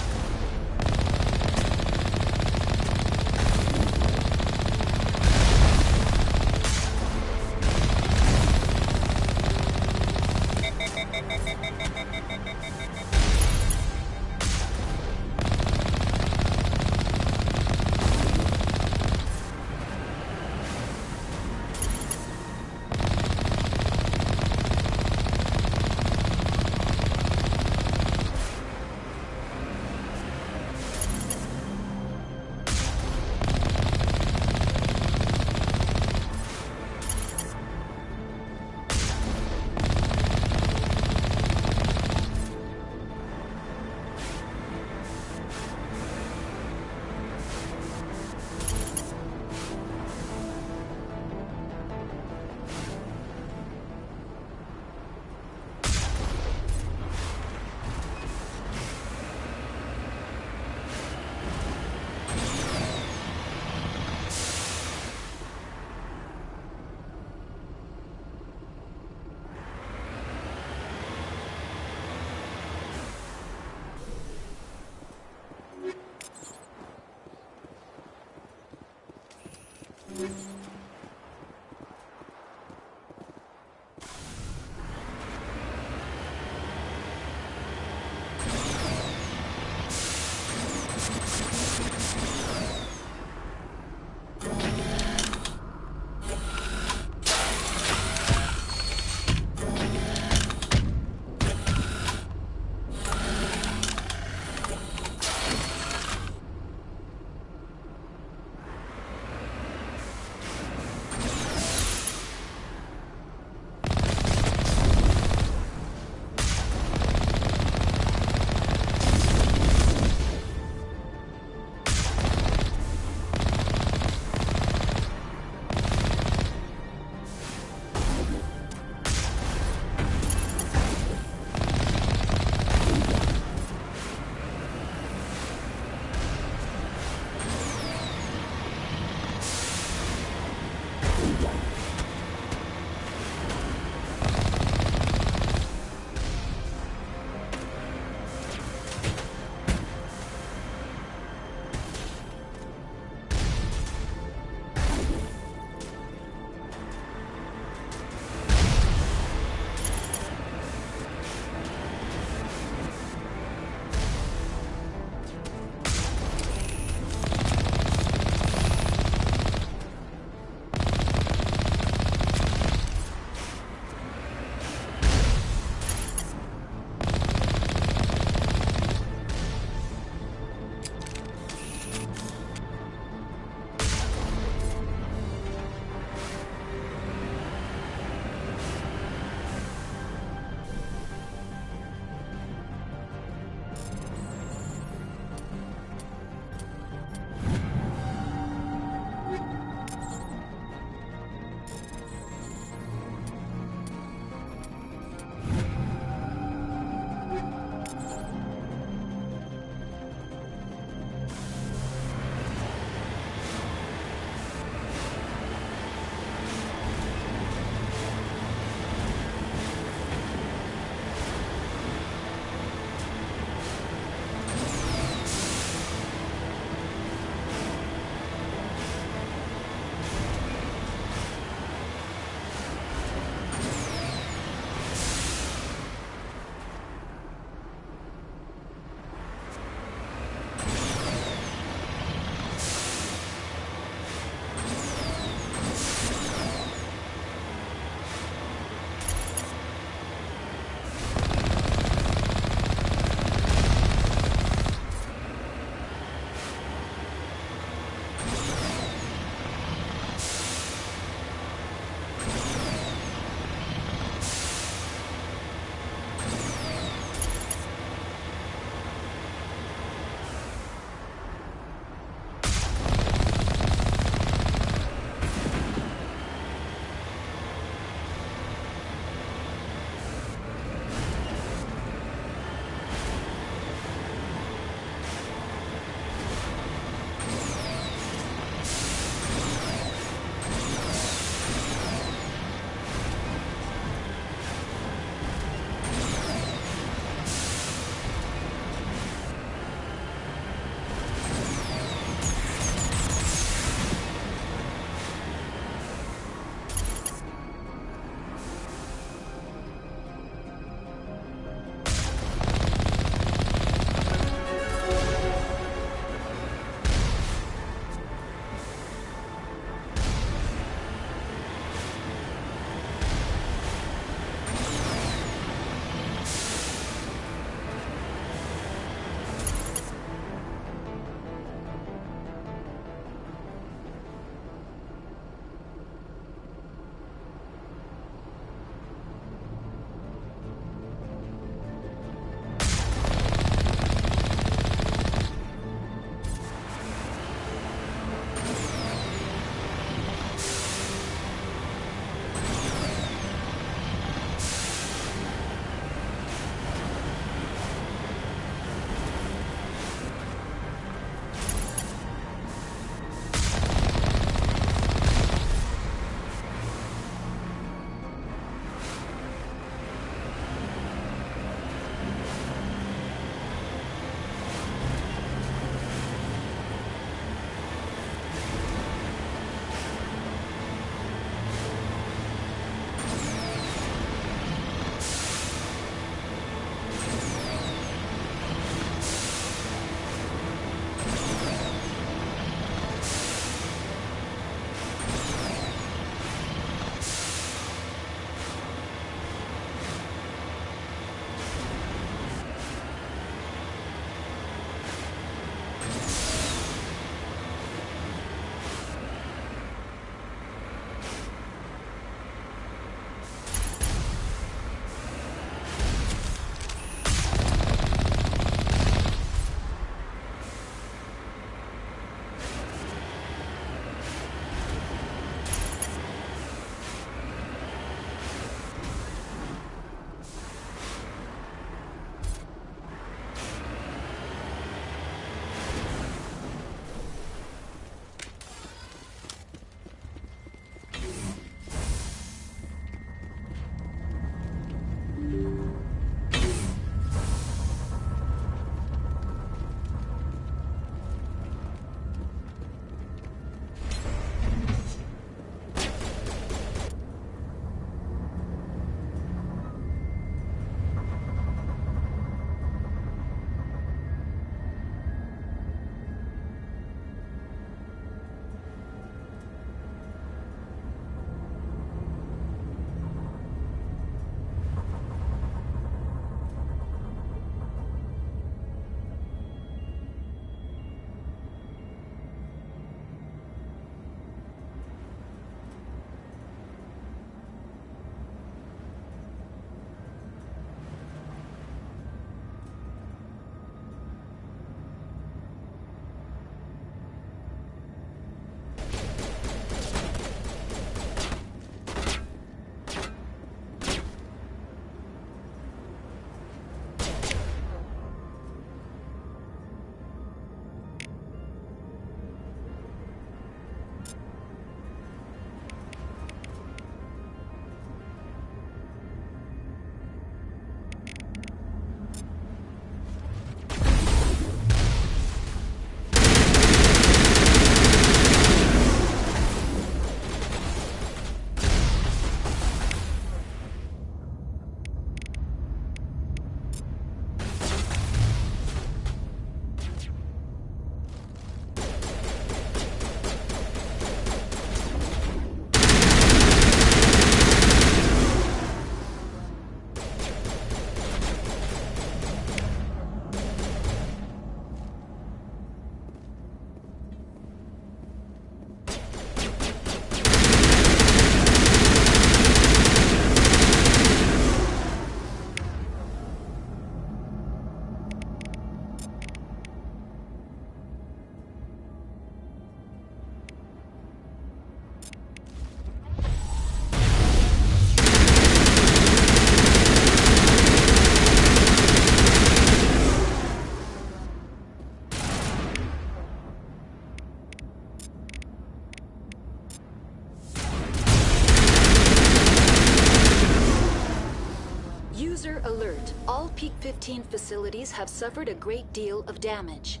User alert. All Peak 15 facilities have suffered a great deal of damage.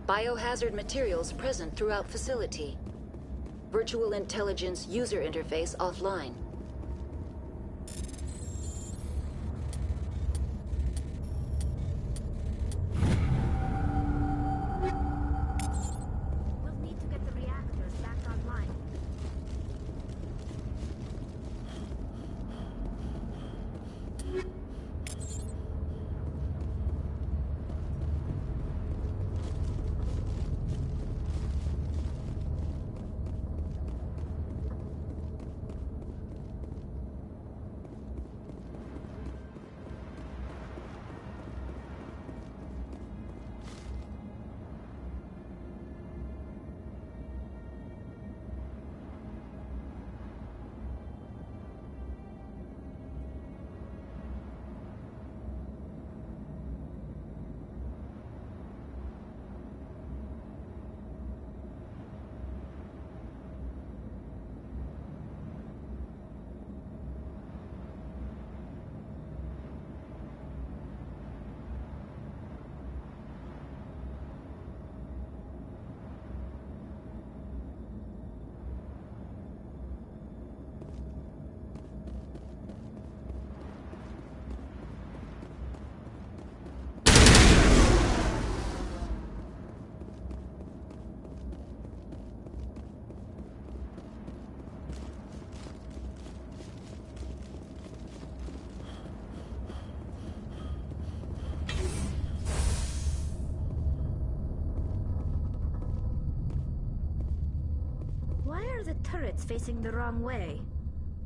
Biohazard materials present throughout facility. Virtual intelligence user interface offline. We'll need to get the reactors back online. Why are the turrets facing the wrong way?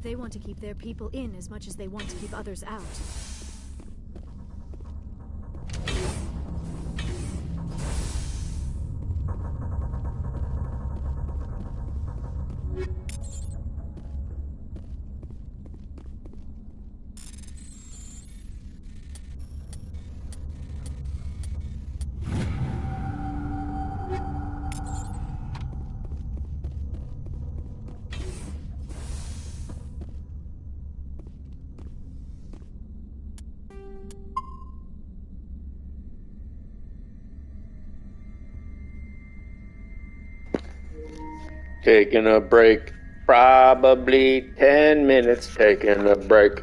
They want to keep their people in as much as they want to keep others out. Taking a break. Probably 10 minutes taking a break.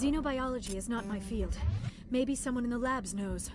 Xenobiology is not my field. Maybe someone in the labs knows.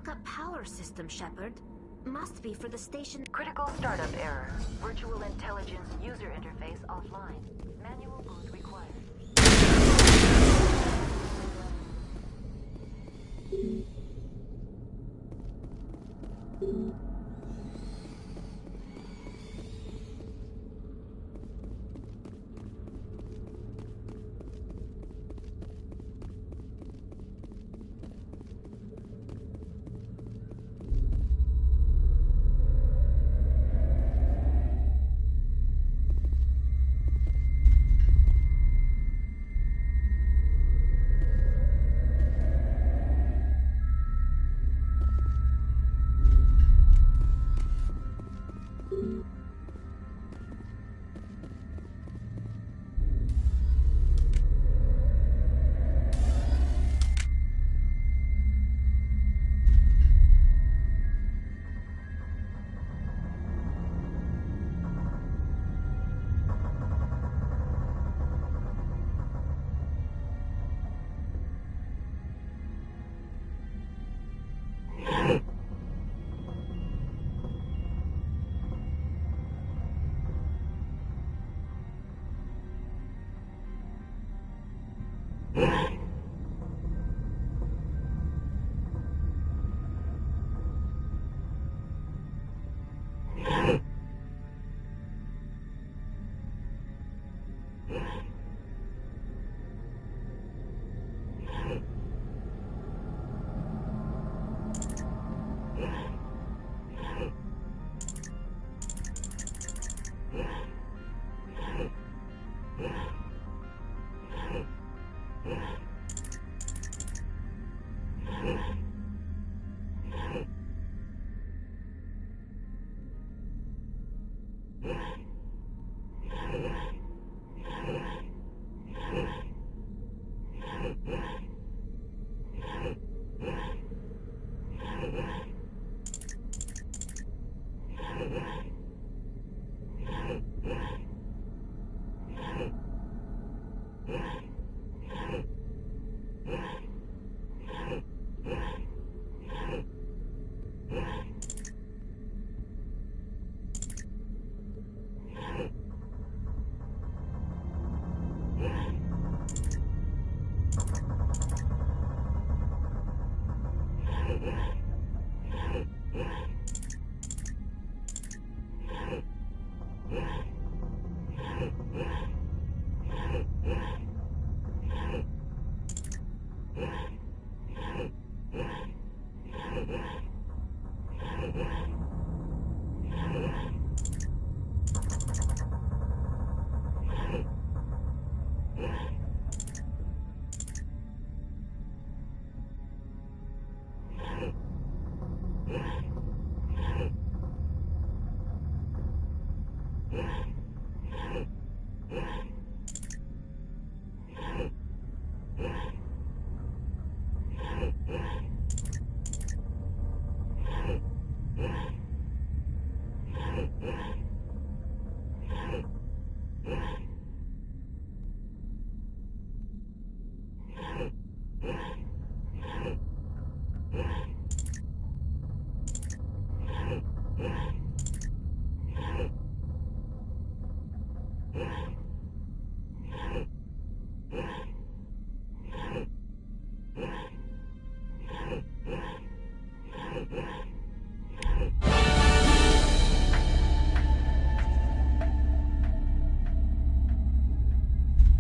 backup power system, Shepard. Must be for the station. Critical startup error. Virtual intelligence user interface offline. Manual boot required.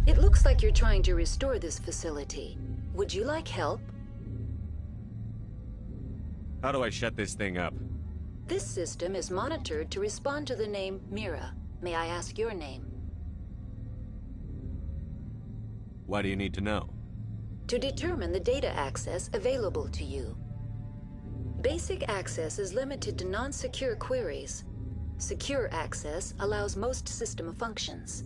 It looks like you're trying to restore this facility. Would you like help? How do I shut this thing up? This system is monitored to respond to the name Mira. May I ask your name? Why do you need to know? To determine the data access available to you. Basic access is limited to non-secure queries. Secure access allows most system functions.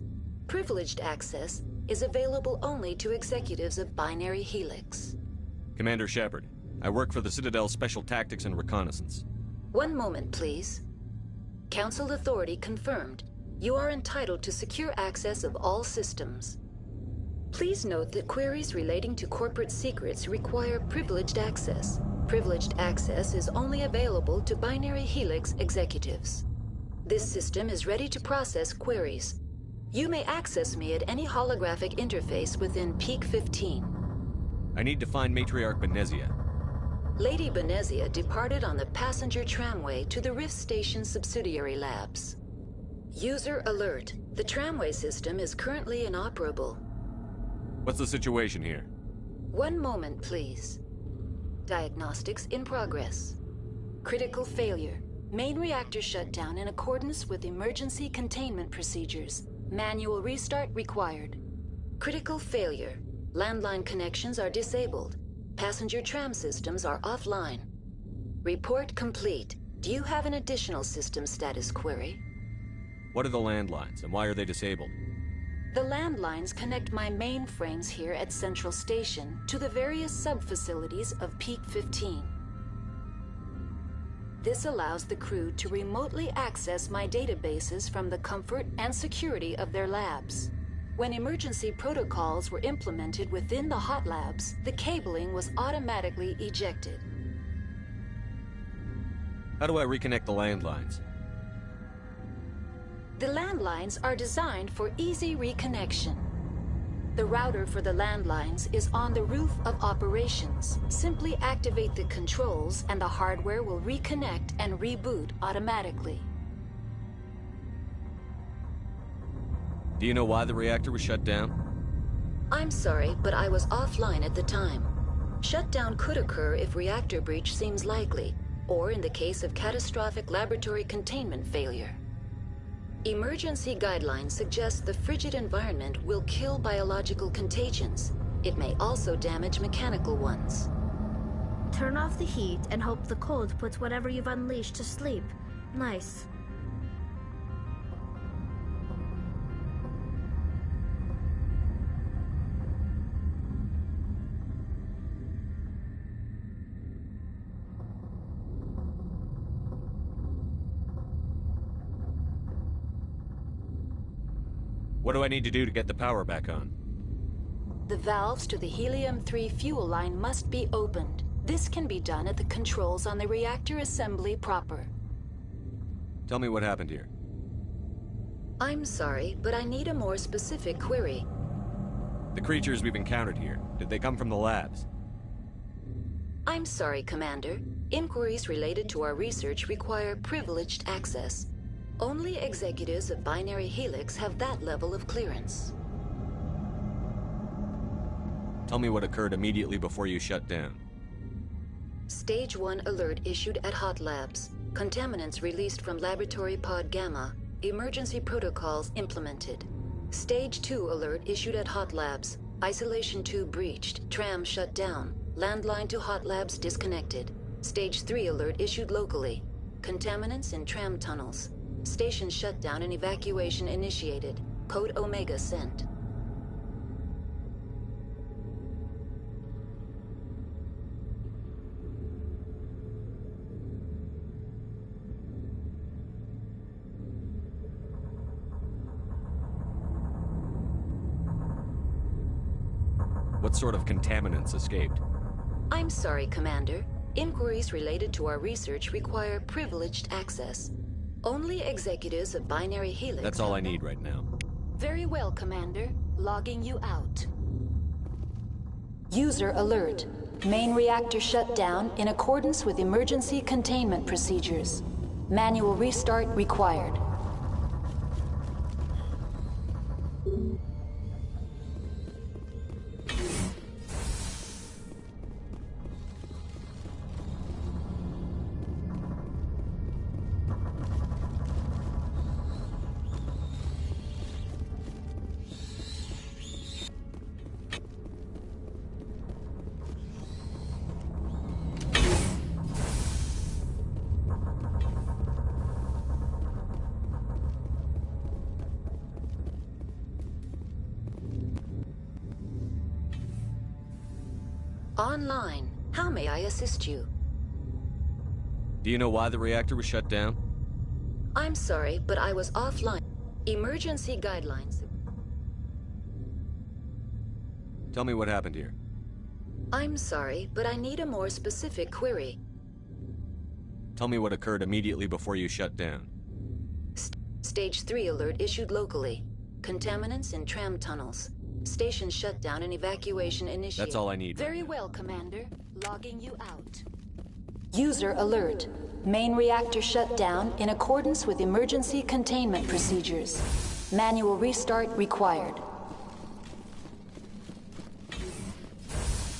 Privileged access is available only to executives of Binary Helix. Commander Shepard, I work for the Citadel's Special Tactics and Reconnaissance. One moment, please. Council authority confirmed. You are entitled to secure access of all systems. Please note that queries relating to corporate secrets require privileged access. Privileged access is only available to Binary Helix executives. This system is ready to process queries. You may access me at any holographic interface within Peak 15. I need to find Matriarch Benezia. Lady Benezia departed on the passenger tramway to the Rift Station subsidiary labs. User alert. The tramway system is currently inoperable. What's the situation here? One moment, please. Diagnostics in progress. Critical failure. Main reactor shut down in accordance with emergency containment procedures. Manual restart required. Critical failure. Landline connections are disabled. Passenger tram systems are offline. Report complete. Do you have an additional system status query? What are the landlines, and why are they disabled? The landlines connect my mainframes here at Central Station to the various sub-facilities of Peak 15. This allows the crew to remotely access my databases from the comfort and security of their labs. When emergency protocols were implemented within the hot labs, the cabling was automatically ejected. How do I reconnect the landlines? The landlines are designed for easy reconnection. The router for the landlines is on the roof of operations. Simply activate the controls and the hardware will reconnect and reboot automatically. Do you know why the reactor was shut down? I'm sorry, but I was offline at the time. Shutdown could occur if reactor breach seems likely, or in the case of catastrophic laboratory containment failure. Emergency guidelines suggest the frigid environment will kill biological contagions. It may also damage mechanical ones. Turn off the heat and hope the cold puts whatever you've unleashed to sleep. Nice. What do I need to do to get the power back on? The valves to the helium-3 fuel line must be opened. This can be done at the controls on the reactor assembly proper. Tell me what happened here. I'm sorry, but I need a more specific query. The creatures we've encountered here, did they come from the labs? I'm sorry, Commander. Inquiries related to our research require privileged access. Only executives of Binary Helix have that level of clearance. Tell me what occurred immediately before you shut down. Stage 1 alert issued at Hot Labs. Contaminants released from Laboratory Pod Gamma. Emergency protocols implemented. Stage 2 alert issued at Hot Labs. Isolation tube breached. Tram shut down. Landline to Hot Labs disconnected. Stage 3 alert issued locally. Contaminants in tram tunnels. Station shutdown and evacuation initiated. Code Omega sent. What sort of contaminants escaped? I'm sorry, Commander. Inquiries related to our research require privileged access. Only executives of Binary Helix... That's all I need right now. Very well, Commander. Logging you out. User alert. Main reactor shut down in accordance with emergency containment procedures. Manual restart required. Online. How may I assist you? Do you know why the reactor was shut down? I'm sorry, but I was offline. Emergency guidelines. Tell me what happened here. I'm sorry, but I need a more specific query. Tell me what occurred immediately before you shut down. Stage 3 alert issued locally. Contaminants in tram tunnels. Station shutdown and evacuation initiated. That's all I need. Very well, Commander. Logging you out. User alert. Main reactor shut down in accordance with emergency containment procedures. Manual restart required.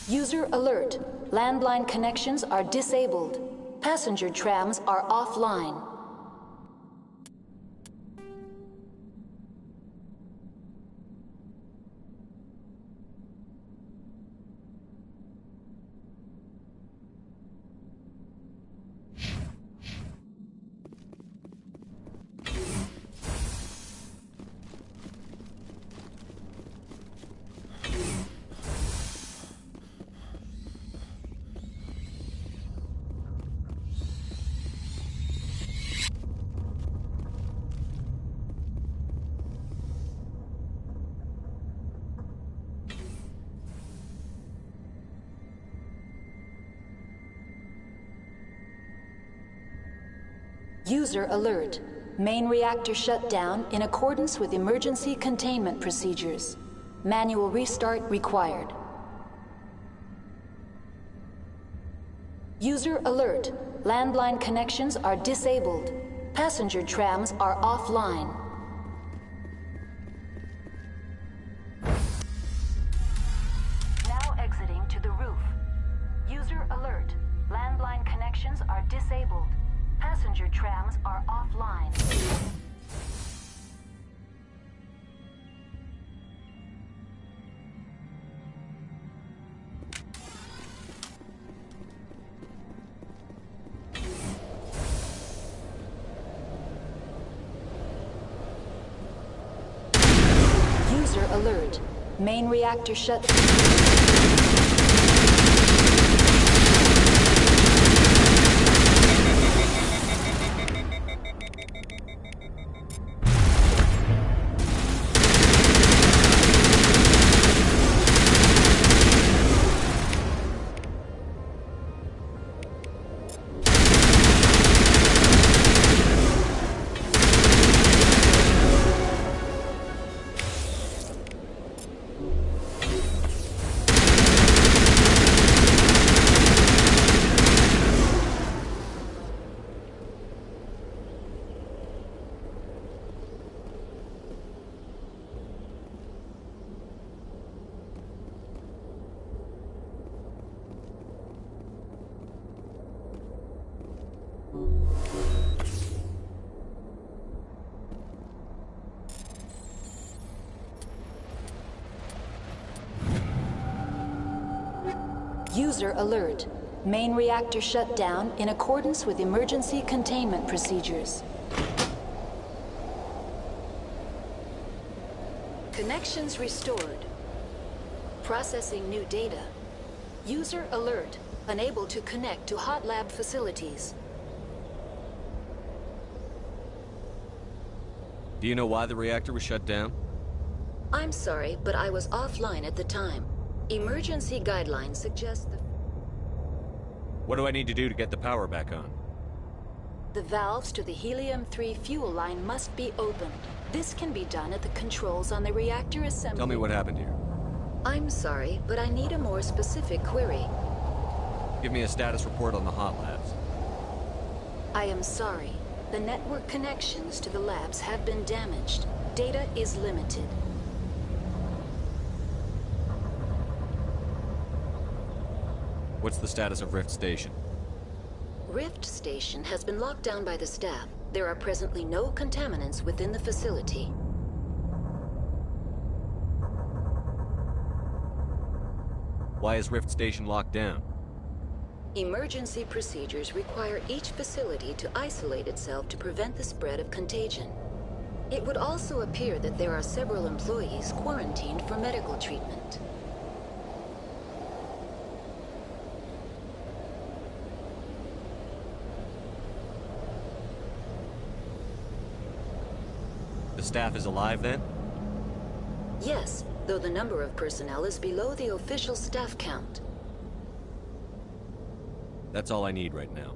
User alert. Landline connections are disabled. Passenger trams are offline. User alert. Main reactor shut down in accordance with emergency containment procedures. Manual restart required. User alert. Landline connections are disabled. Passenger trams are offline. Now exiting to the roof. User alert. Landline connections are disabled. Passenger trams are offline. User alert. Main reactor shut. User alert. Main reactor shut down in accordance with emergency containment procedures. Connections restored. Processing new data. User alert. Unable to connect to hot lab facilities. Do you know why the reactor was shut down? I'm sorry, but I was offline at the time. Emergency guidelines suggest the... What do I need to do to get the power back on? The valves to the helium-3 fuel line must be opened. This can be done at the controls on the reactor assembly. Tell me what happened here. I'm sorry, but I need a more specific query. Give me a status report on the hot labs. I am sorry. The network connections to the labs have been damaged. Data is limited. What's the status of Rift Station? Rift Station has been locked down by the staff. There are presently no contaminants within the facility. Why is Rift Station locked down? Emergency procedures require each facility to isolate itself to prevent the spread of contagion. It would also appear that there are several employees quarantined for medical treatment. The staff is alive then? Yes, though the number of personnel is below the official staff count. That's all I need right now.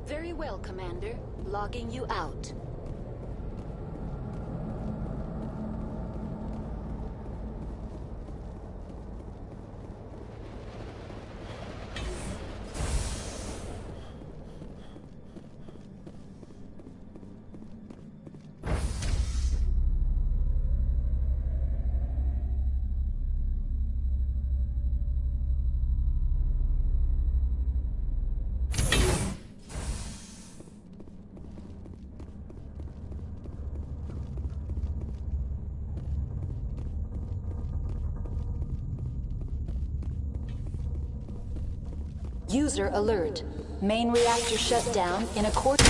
Very well, Commander. Logging you out. User alert. Main reactor shut down in accordance.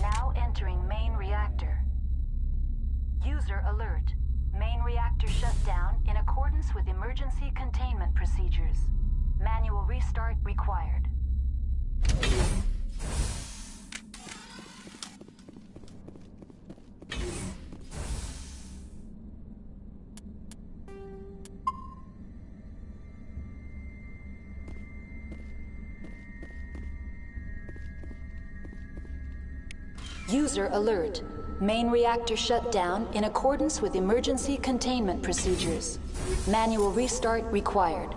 Now entering main reactor. User alert. Main reactor shut down in accordance with emergency containment procedures. Manual restart required. User alert. Main reactor shut down in accordance with emergency containment procedures. Manual restart required.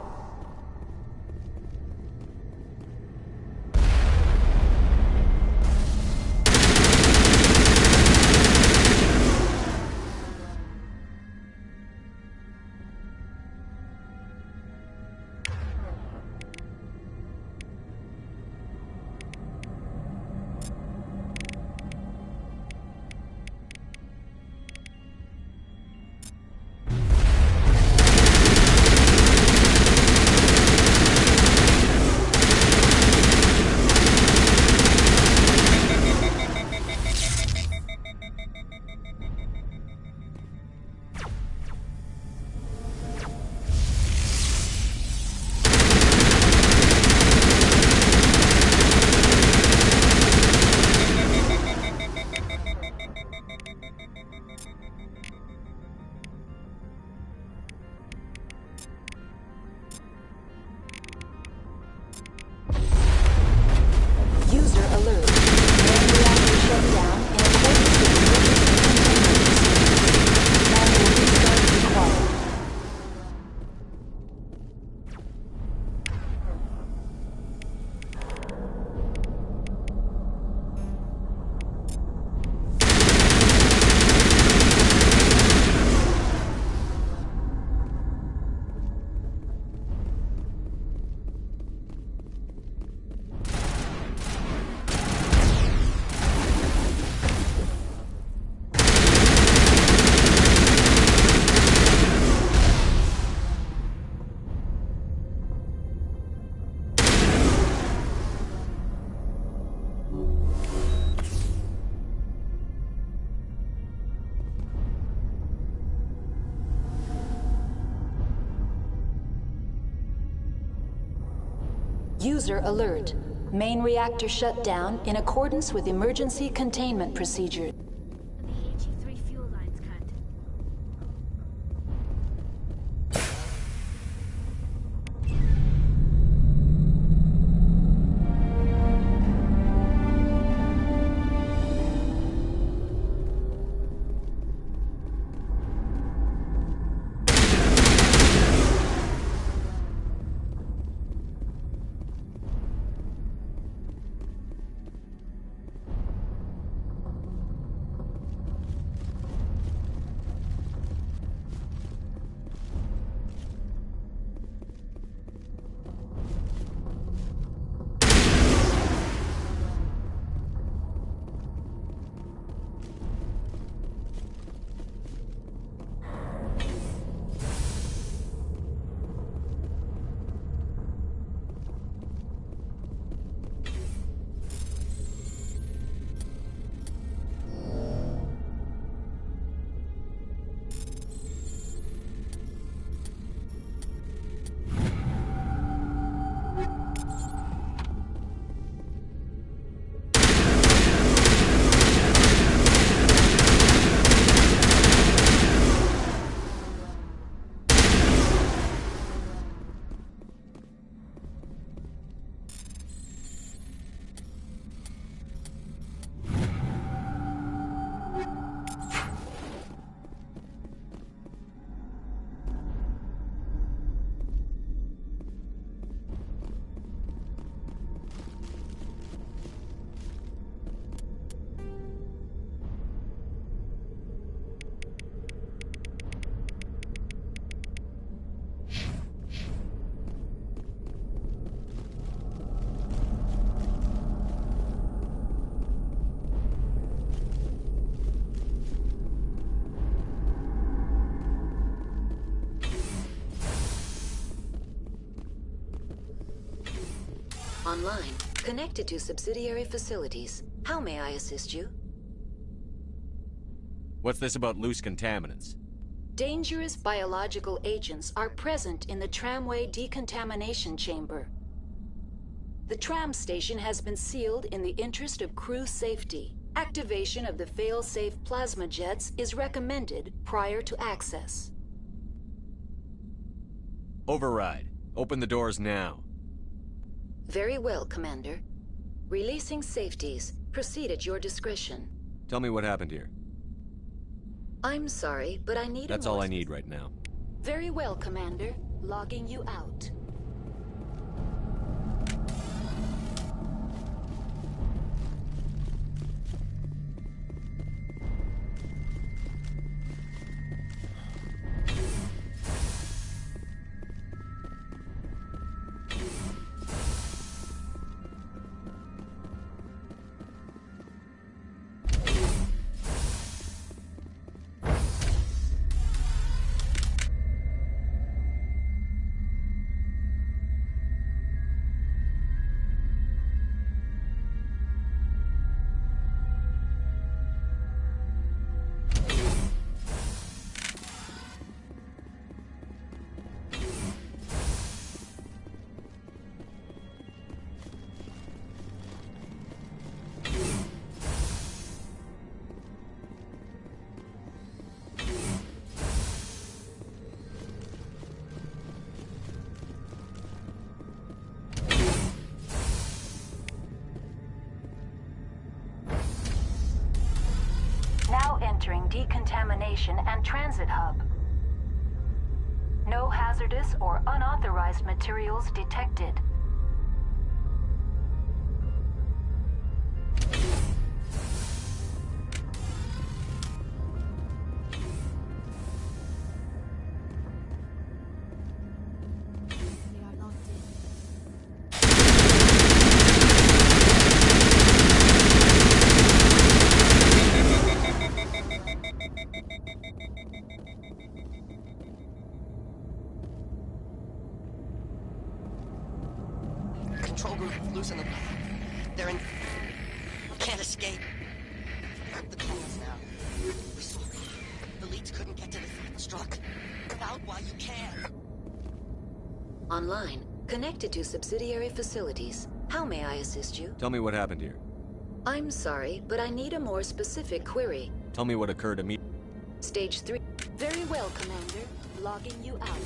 User alert. Main reactor shut down in accordance with emergency containment procedures. Online, connected to subsidiary facilities. How may I assist you? What's this about loose contaminants? Dangerous biological agents are present in the tramway decontamination chamber. The tram station has been sealed in the interest of crew safety. Activation of the fail-safe plasma jets is recommended prior to access. Override. Open the doors now. Very well, Commander. Releasing safeties. Proceed at your discretion. Tell me what happened here. I'm sorry, but I need That's all I need right now. Very well, Commander. Logging you out. Now entering decontamination and transit hub. No hazardous or unauthorized materials detected. Control group, loosen them. They're in... Can't escape. The tunnels now. We saw them. The leads couldn't get to the struck. Get out while you can. Online, connected to subsidiary facilities. How may I assist you? Tell me what happened here. I'm sorry, but I need a more specific query. Tell me what occurred to me. Stage 3. Very well, Commander. Logging you out.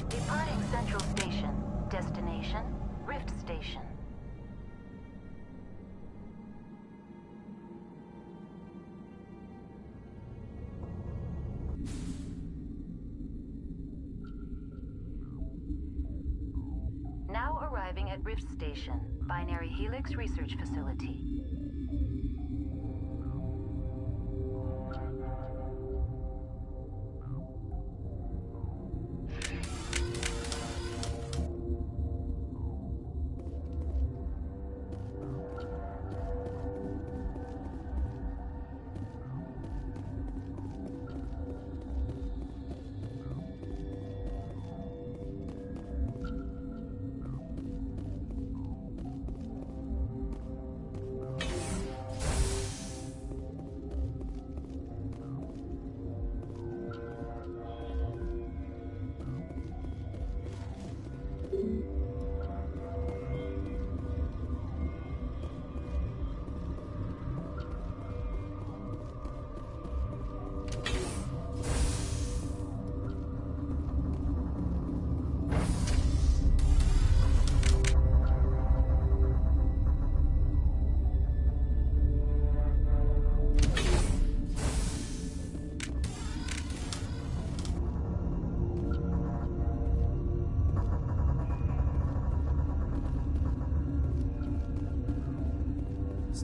Departing Central Station. Destination, Rift Station. Now arriving at Rift Station, Binary Helix Research Facility.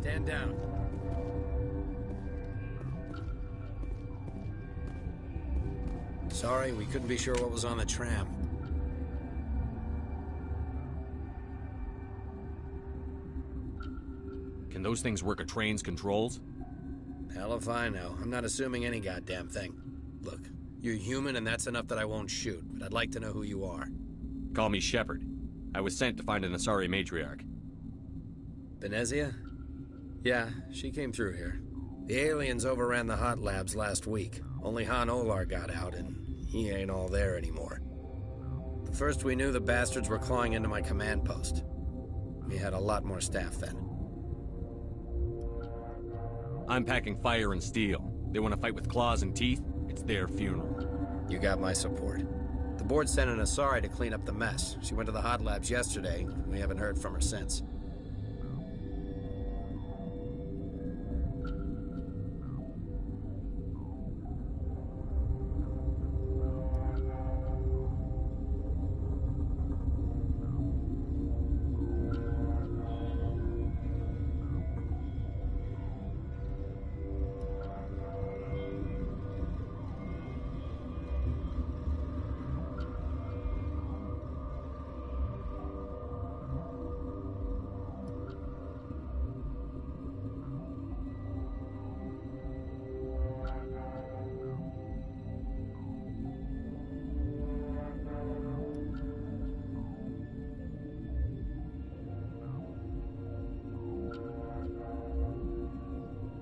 Stand down. Sorry, we couldn't be sure what was on the tram. Can those things work a train's controls? Hell if I know. I'm not assuming any goddamn thing. Look, you're human and that's enough that I won't shoot, but I'd like to know who you are. Call me Shepard. I was sent to find an Asari matriarch. Venezia? Yeah, she came through here. The aliens overran the hot labs last week. Only Han Olar got out, and he ain't all there anymore. The first we knew, the bastards were clawing into my command post. We had a lot more staff then. I'm packing fire and steel. They want to fight with claws and teeth? It's their funeral. You got my support. The board sent an Asari to clean up the mess. She went to the hot labs yesterday. We haven't heard from her since.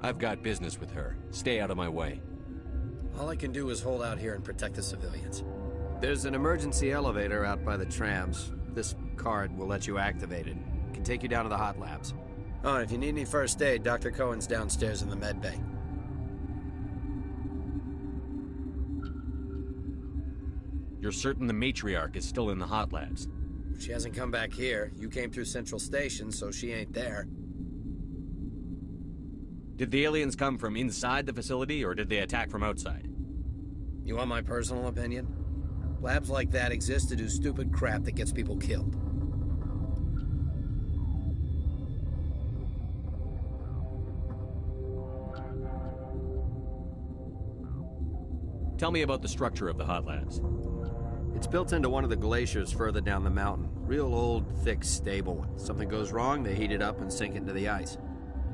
I've got business with her. Stay out of my way. All I can do is hold out here and protect the civilians. There's an emergency elevator out by the trams. This card will let you activate it. Can take you down to the hot labs. Oh, and if you need any first aid, Dr. Cohen's downstairs in the med bay. You're certain the matriarch is still in the hot labs? She hasn't come back here. You came through Central Station, so she ain't there. Did the aliens come from inside the facility, or did they attack from outside? You want my personal opinion? Labs like that exist to do stupid crap that gets people killed. Tell me about the structure of the hot labs. It's built into one of the glaciers further down the mountain. Real old, thick, stable one. Something goes wrong, they heat it up and sink it into the ice.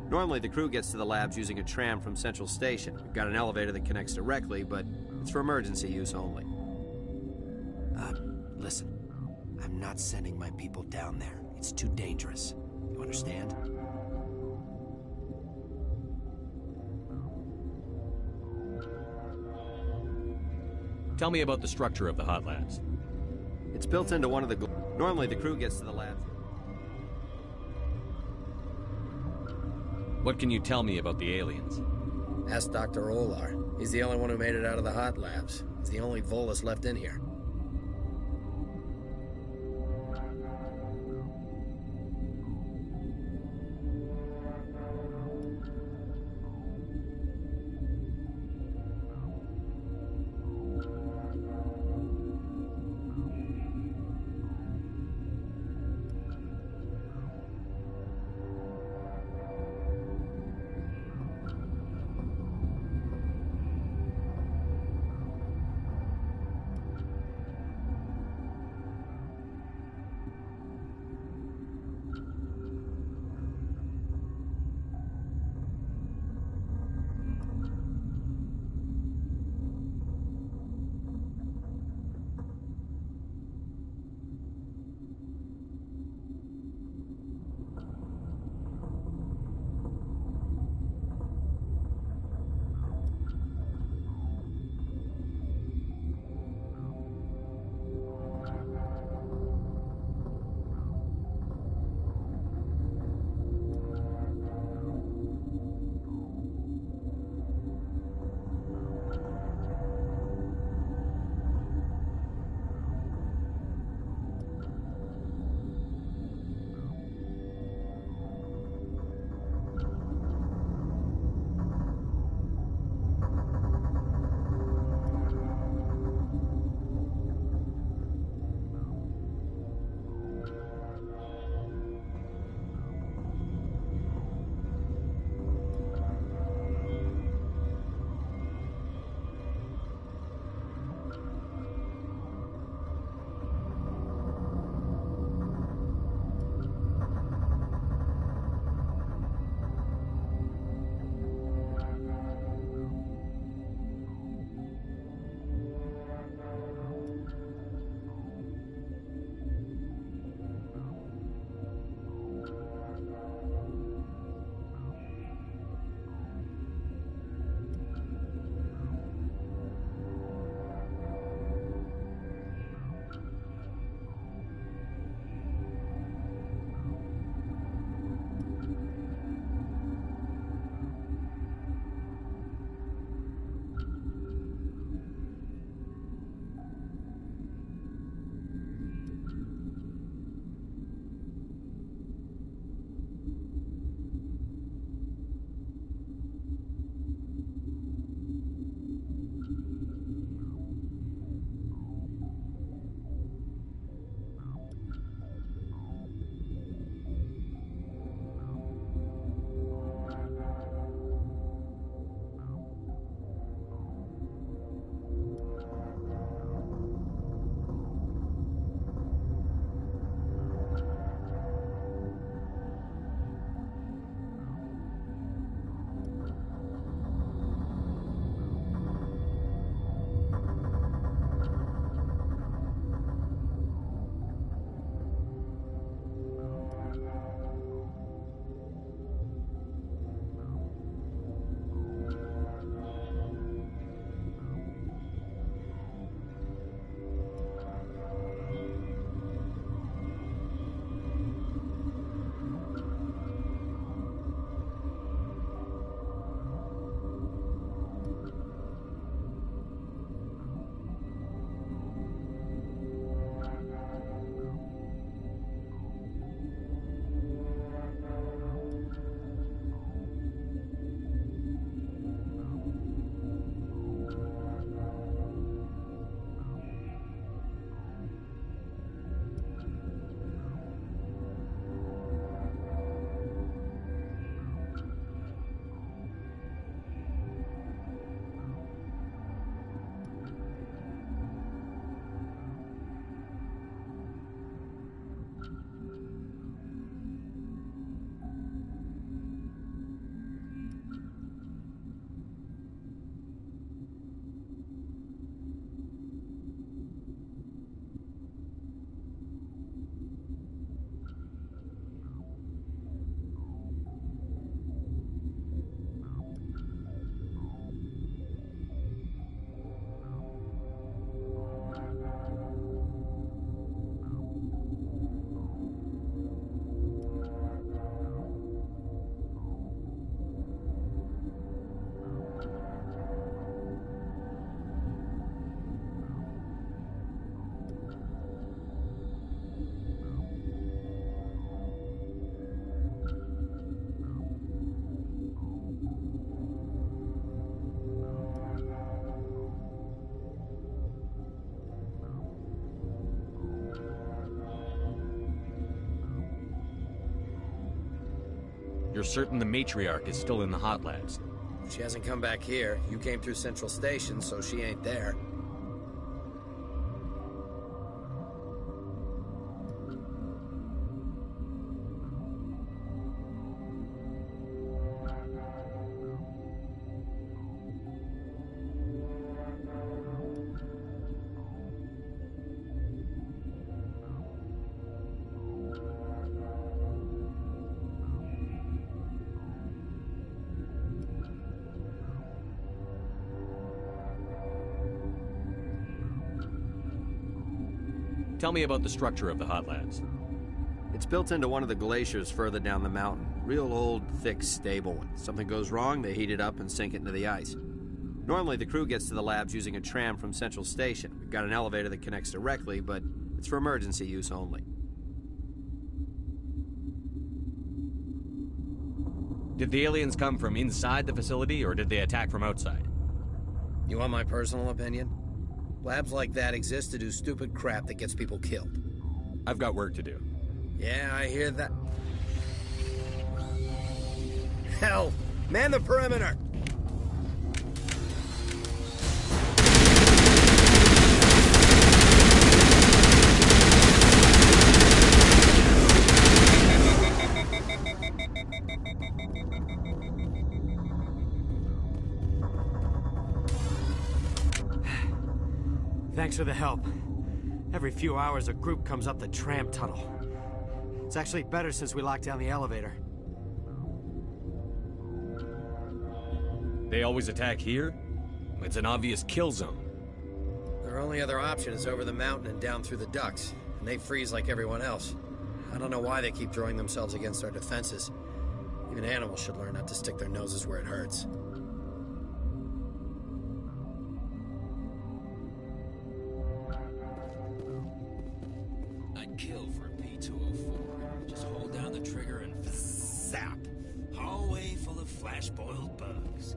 Normally, the crew gets to the labs using a tram from Central Station. We've got an elevator that connects directly, but it's for emergency use only. Listen. I'm not sending my people down there. It's too dangerous. You understand? Tell me about the structure of the hot labs. It's built into one of the... Normally, the crew gets to the labs... What can you tell me about the aliens? Ask Dr. Olar. He's the only one who made it out of the hot labs. He's the only Volus left in here. You're certain the matriarch is still in the hot labs? She hasn't come back here. You came through Central Station, so she ain't there. Tell me about the structure of the hot labs. It's built into one of the glaciers further down the mountain. Real old, thick, stable one. Something goes wrong, they heat it up and sink it into the ice. Normally, the crew gets to the labs using a tram from Central Station. We've got an elevator that connects directly, but it's for emergency use only. Did the aliens come from inside the facility, or did they attack from outside? You want my personal opinion? Labs like that exist to do stupid crap that gets people killed. I've got work to do. Yeah, I hear that. Hell, man the perimeter! Thanks for the help. Every few hours, a group comes up the tram tunnel. It's actually better since we locked down the elevator. They always attack here? It's an obvious kill zone. Their only other option is over the mountain and down through the ducts, and they freeze like everyone else. I don't know why they keep throwing themselves against our defenses. Even animals should learn not to stick their noses where it hurts. Kill for a P-204. Just hold down the trigger and zap. Hallway full of flash-boiled bugs.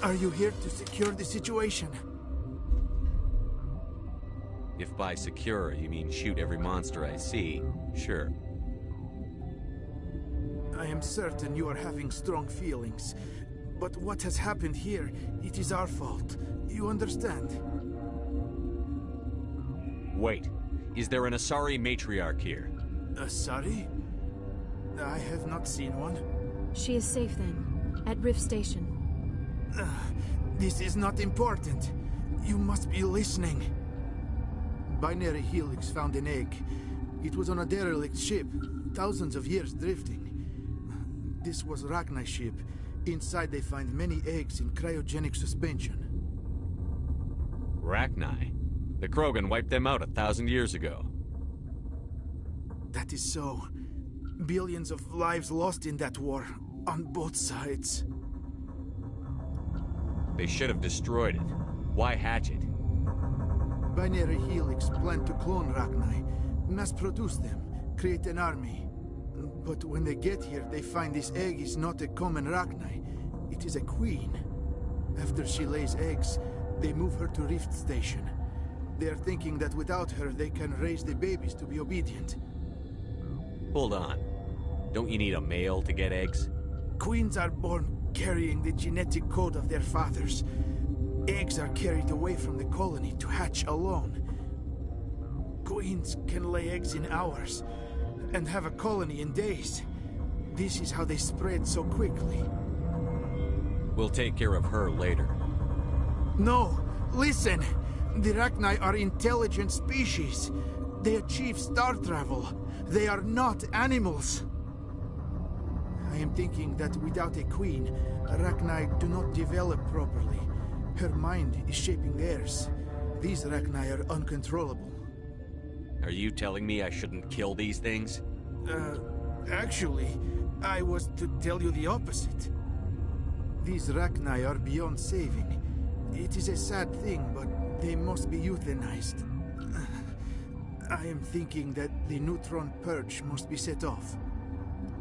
Are you here to secure the situation? If by secure you mean shoot every monster I see, sure. I am certain you are having strong feelings. But what has happened here, it is our fault. You understand? Wait. Is there an Asari matriarch here? Asari? I have not seen one. She is safe then, at Rift Station. This is not important. You must be listening. Binary Helix found an egg. It was on a derelict ship, thousands of years drifting. This was Rachni's ship. Inside they find many eggs in cryogenic suspension. Rachni? The Krogan wiped them out 1,000 years ago. That is so. Billions of lives lost in that war, on both sides. They should have destroyed it. Why hatch it? Binary Helix planned to clone Rachni, mass-produce them, create an army. But when they get here, they find this egg is not a common Rachni. It is a queen. After she lays eggs, they move her to Rift Station. They are thinking that without her, they can raise the babies to be obedient. Hold on. Don't you need a male to get eggs? Queens are born carrying the genetic code of their fathers. Eggs are carried away from the colony to hatch alone. Queens can lay eggs in hours, and have a colony in days. This is how they spread so quickly. We'll take care of her later. No! Listen! The Rachni are intelligent species. They achieve star travel. They are not animals. I am thinking that without a queen, Rachni do not develop properly. Her mind is shaping theirs. These Rachni are uncontrollable. Are you telling me I shouldn't kill these things? Actually, I was to tell you the opposite. These Rachni are beyond saving. It is a sad thing, but they must be euthanized. I am thinking that the neutron purge must be set off.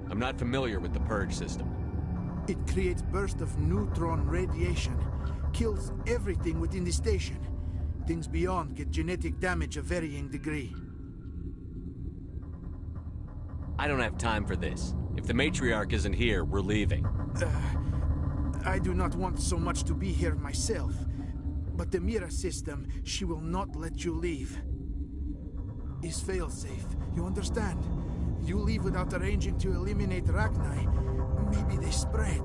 I'm not familiar with the purge system. It creates bursts of neutron radiation, kills everything within the station. Things beyond get genetic damage of varying degree. I don't have time for this. If the matriarch isn't here, we're leaving. I do not want so much to be here myself. But the Mira system, she will not let you leave. Is failsafe, you understand? You leave without arranging to eliminate Rachni, maybe they spread.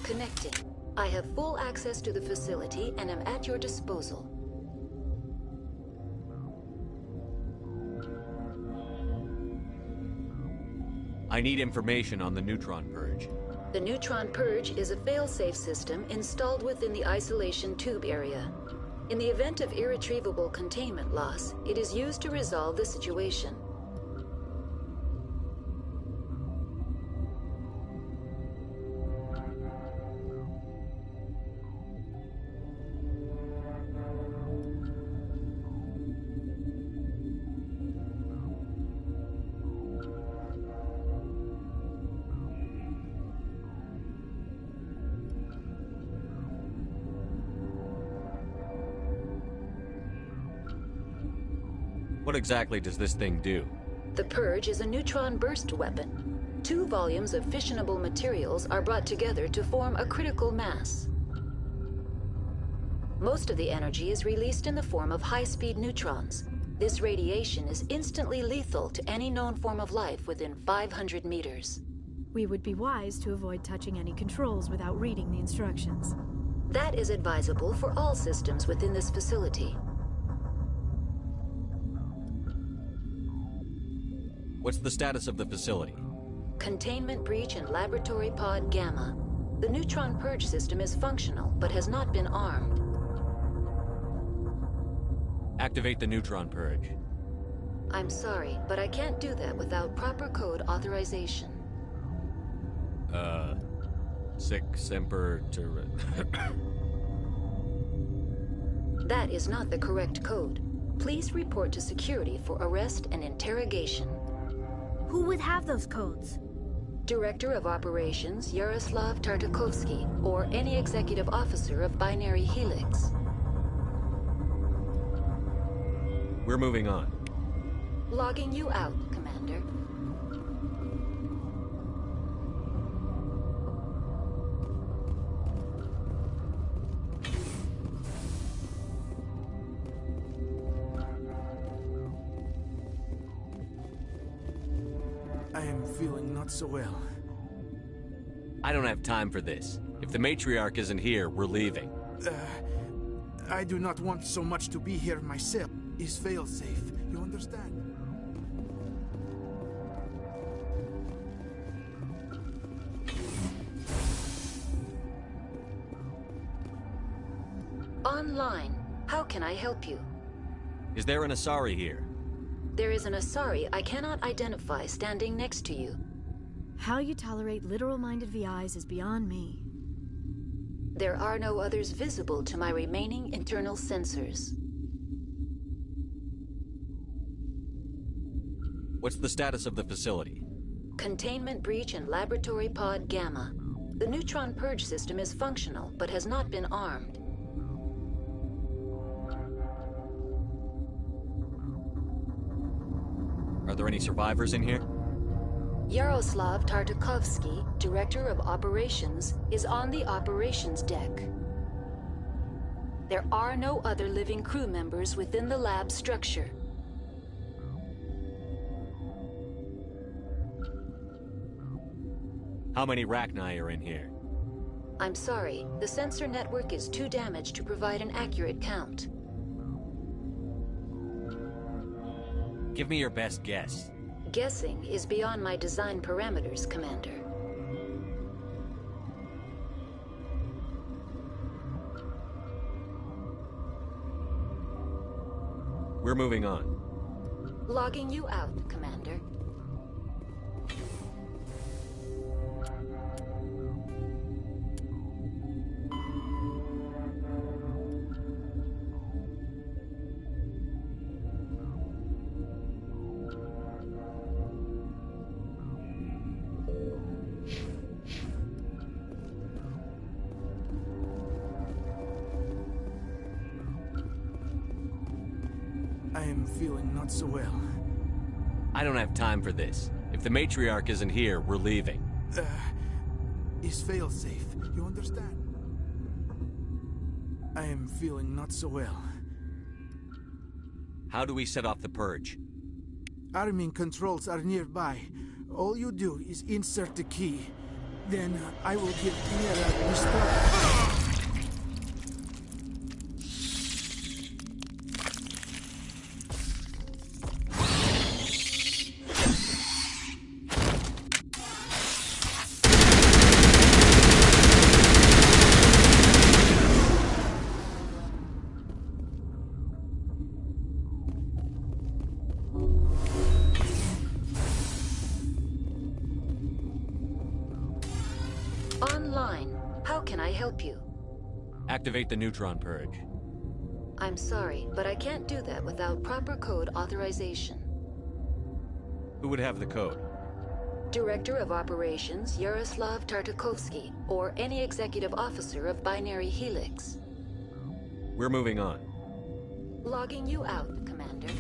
Connecting. I have full access to the facility and am at your disposal. I need information on the neutron purge. The neutron purge is a fail-safe system installed within the isolation tube area. In the event of irretrievable containment loss, it is used to resolve the situation. What exactly does this thing do? The Purge is a neutron burst weapon. 2 volumes of fissionable materials are brought together to form a critical mass. Most of the energy is released in the form of high-speed neutrons. This radiation is instantly lethal to any known form of life within 500 meters. We would be wise to avoid touching any controls without reading the instructions. That is advisable for all systems within this facility. What's the status of the facility? Containment breach in Laboratory Pod Gamma. The neutron purge system is functional, but has not been armed. Activate the neutron purge. I'm sorry, but I can't do that without proper code authorization. Sic semper That is not the correct code. Please report to security for arrest and interrogation. Who would have those codes? Director of Operations Yaroslav Tartakovsky, or any executive officer of Binary Helix. We're moving on. Logging you out, Commander. I am feeling not so well. I don't have time for this. If the matriarch isn't here, we're leaving. I do not want so much to be here myself. Is fail-safe, you understand? Online. How can I help you? Is there an Asari here? There is an Asari I cannot identify standing next to you. How you tolerate literal-minded VIs is beyond me. There are no others visible to my remaining internal sensors. What's the status of the facility? Containment breach in Laboratory Pod Gamma. The neutron purge system is functional, but has not been armed. Are there any survivors in here? Yaroslav Tartakovsky, Director of Operations, is on the operations deck. There are no other living crew members within the lab structure. How many Rachni are in here? I'm sorry, the sensor network is too damaged to provide an accurate count. Give me your best guess. Guessing is beyond my design parameters, Commander. We're moving on. Logging you out, Commander. I am feeling not so well. I don't have time for this. If the matriarch isn't here, we're leaving. Is fail-safe, you understand? I am feeling not so well. How do we set off the purge? Arming controls are nearby. All you do is insert the key. Then I will give Mira instructions. Online. How can I help you? Activate the neutron purge. I'm sorry, but I can't do that without proper code authorization. Who would have the code? Director of Operations Yaroslav Tartakovsky, or any executive officer of Binary Helix. We're moving on. Logging you out, Commander.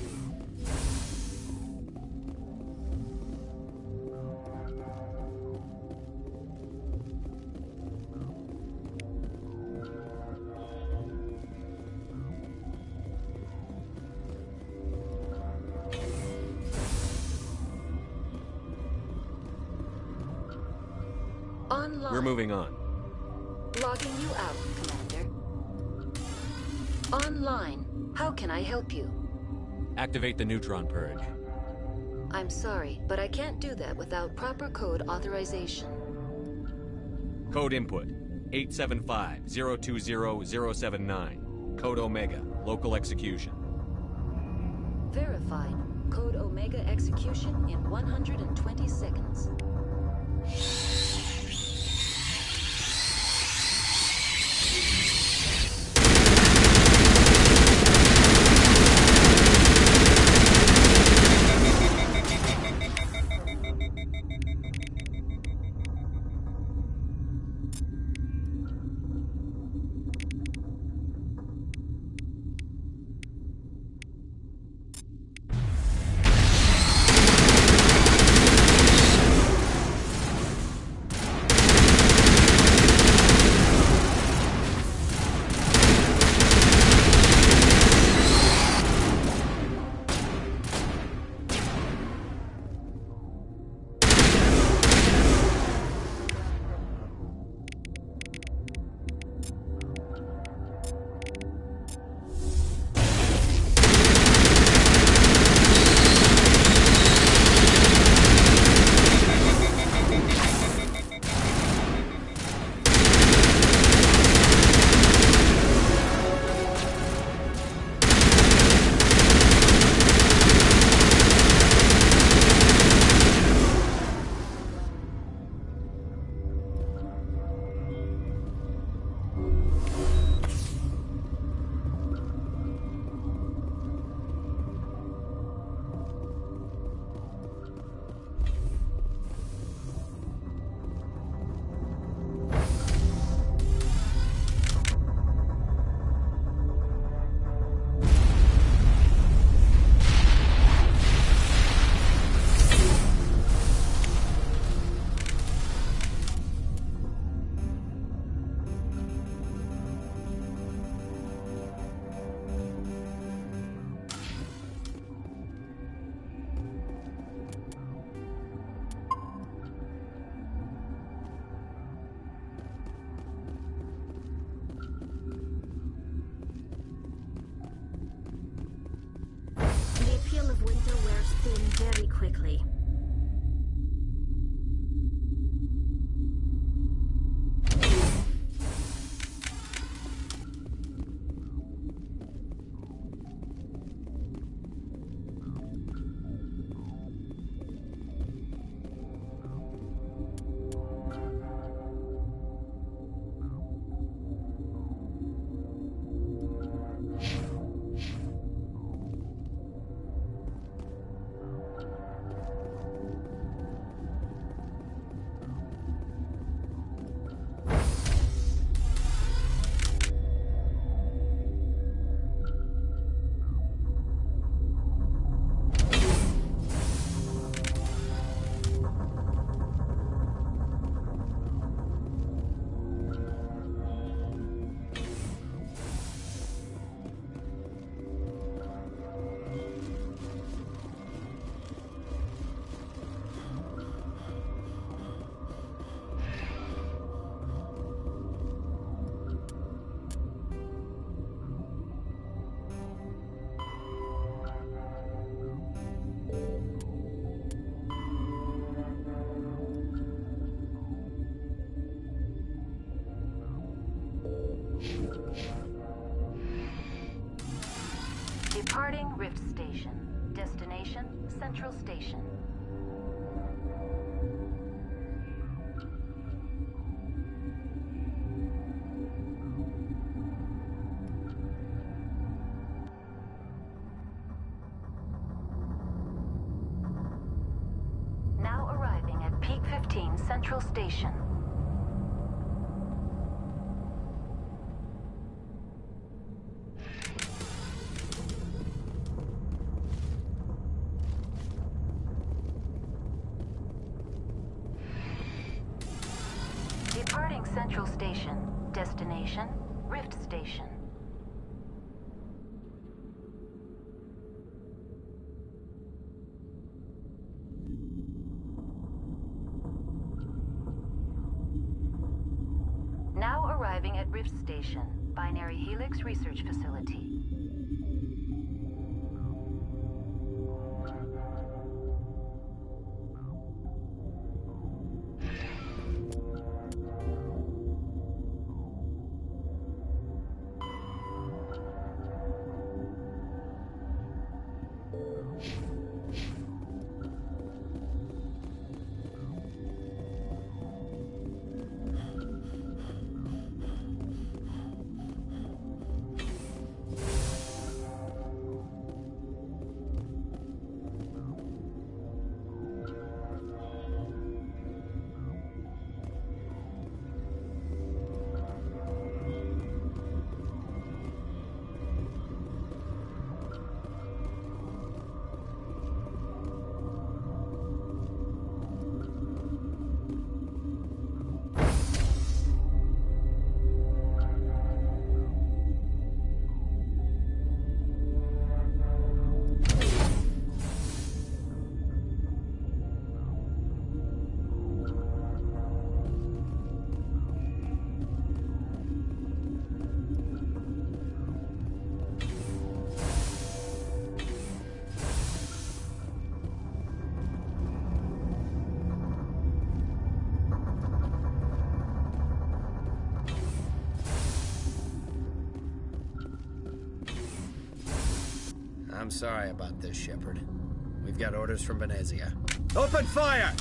online. We're moving on. Logging you out, Commander. Online. How can I help you? Activate the neutron purge. I'm sorry, but I can't do that without proper code authorization. Code input 875-020-079. Code Omega. Local execution. Verified. Code Omega execution in 120 seconds. Very quickly. Departing Rift Station. Destination, Central Station. Now arriving at Peak 15 Central Station. Departing Central Station. Destination, Rift Station. Arriving at Rift Station, Binary Helix Research Facility. I'm sorry about this, Shepard. We've got orders from Venezia. Open fire!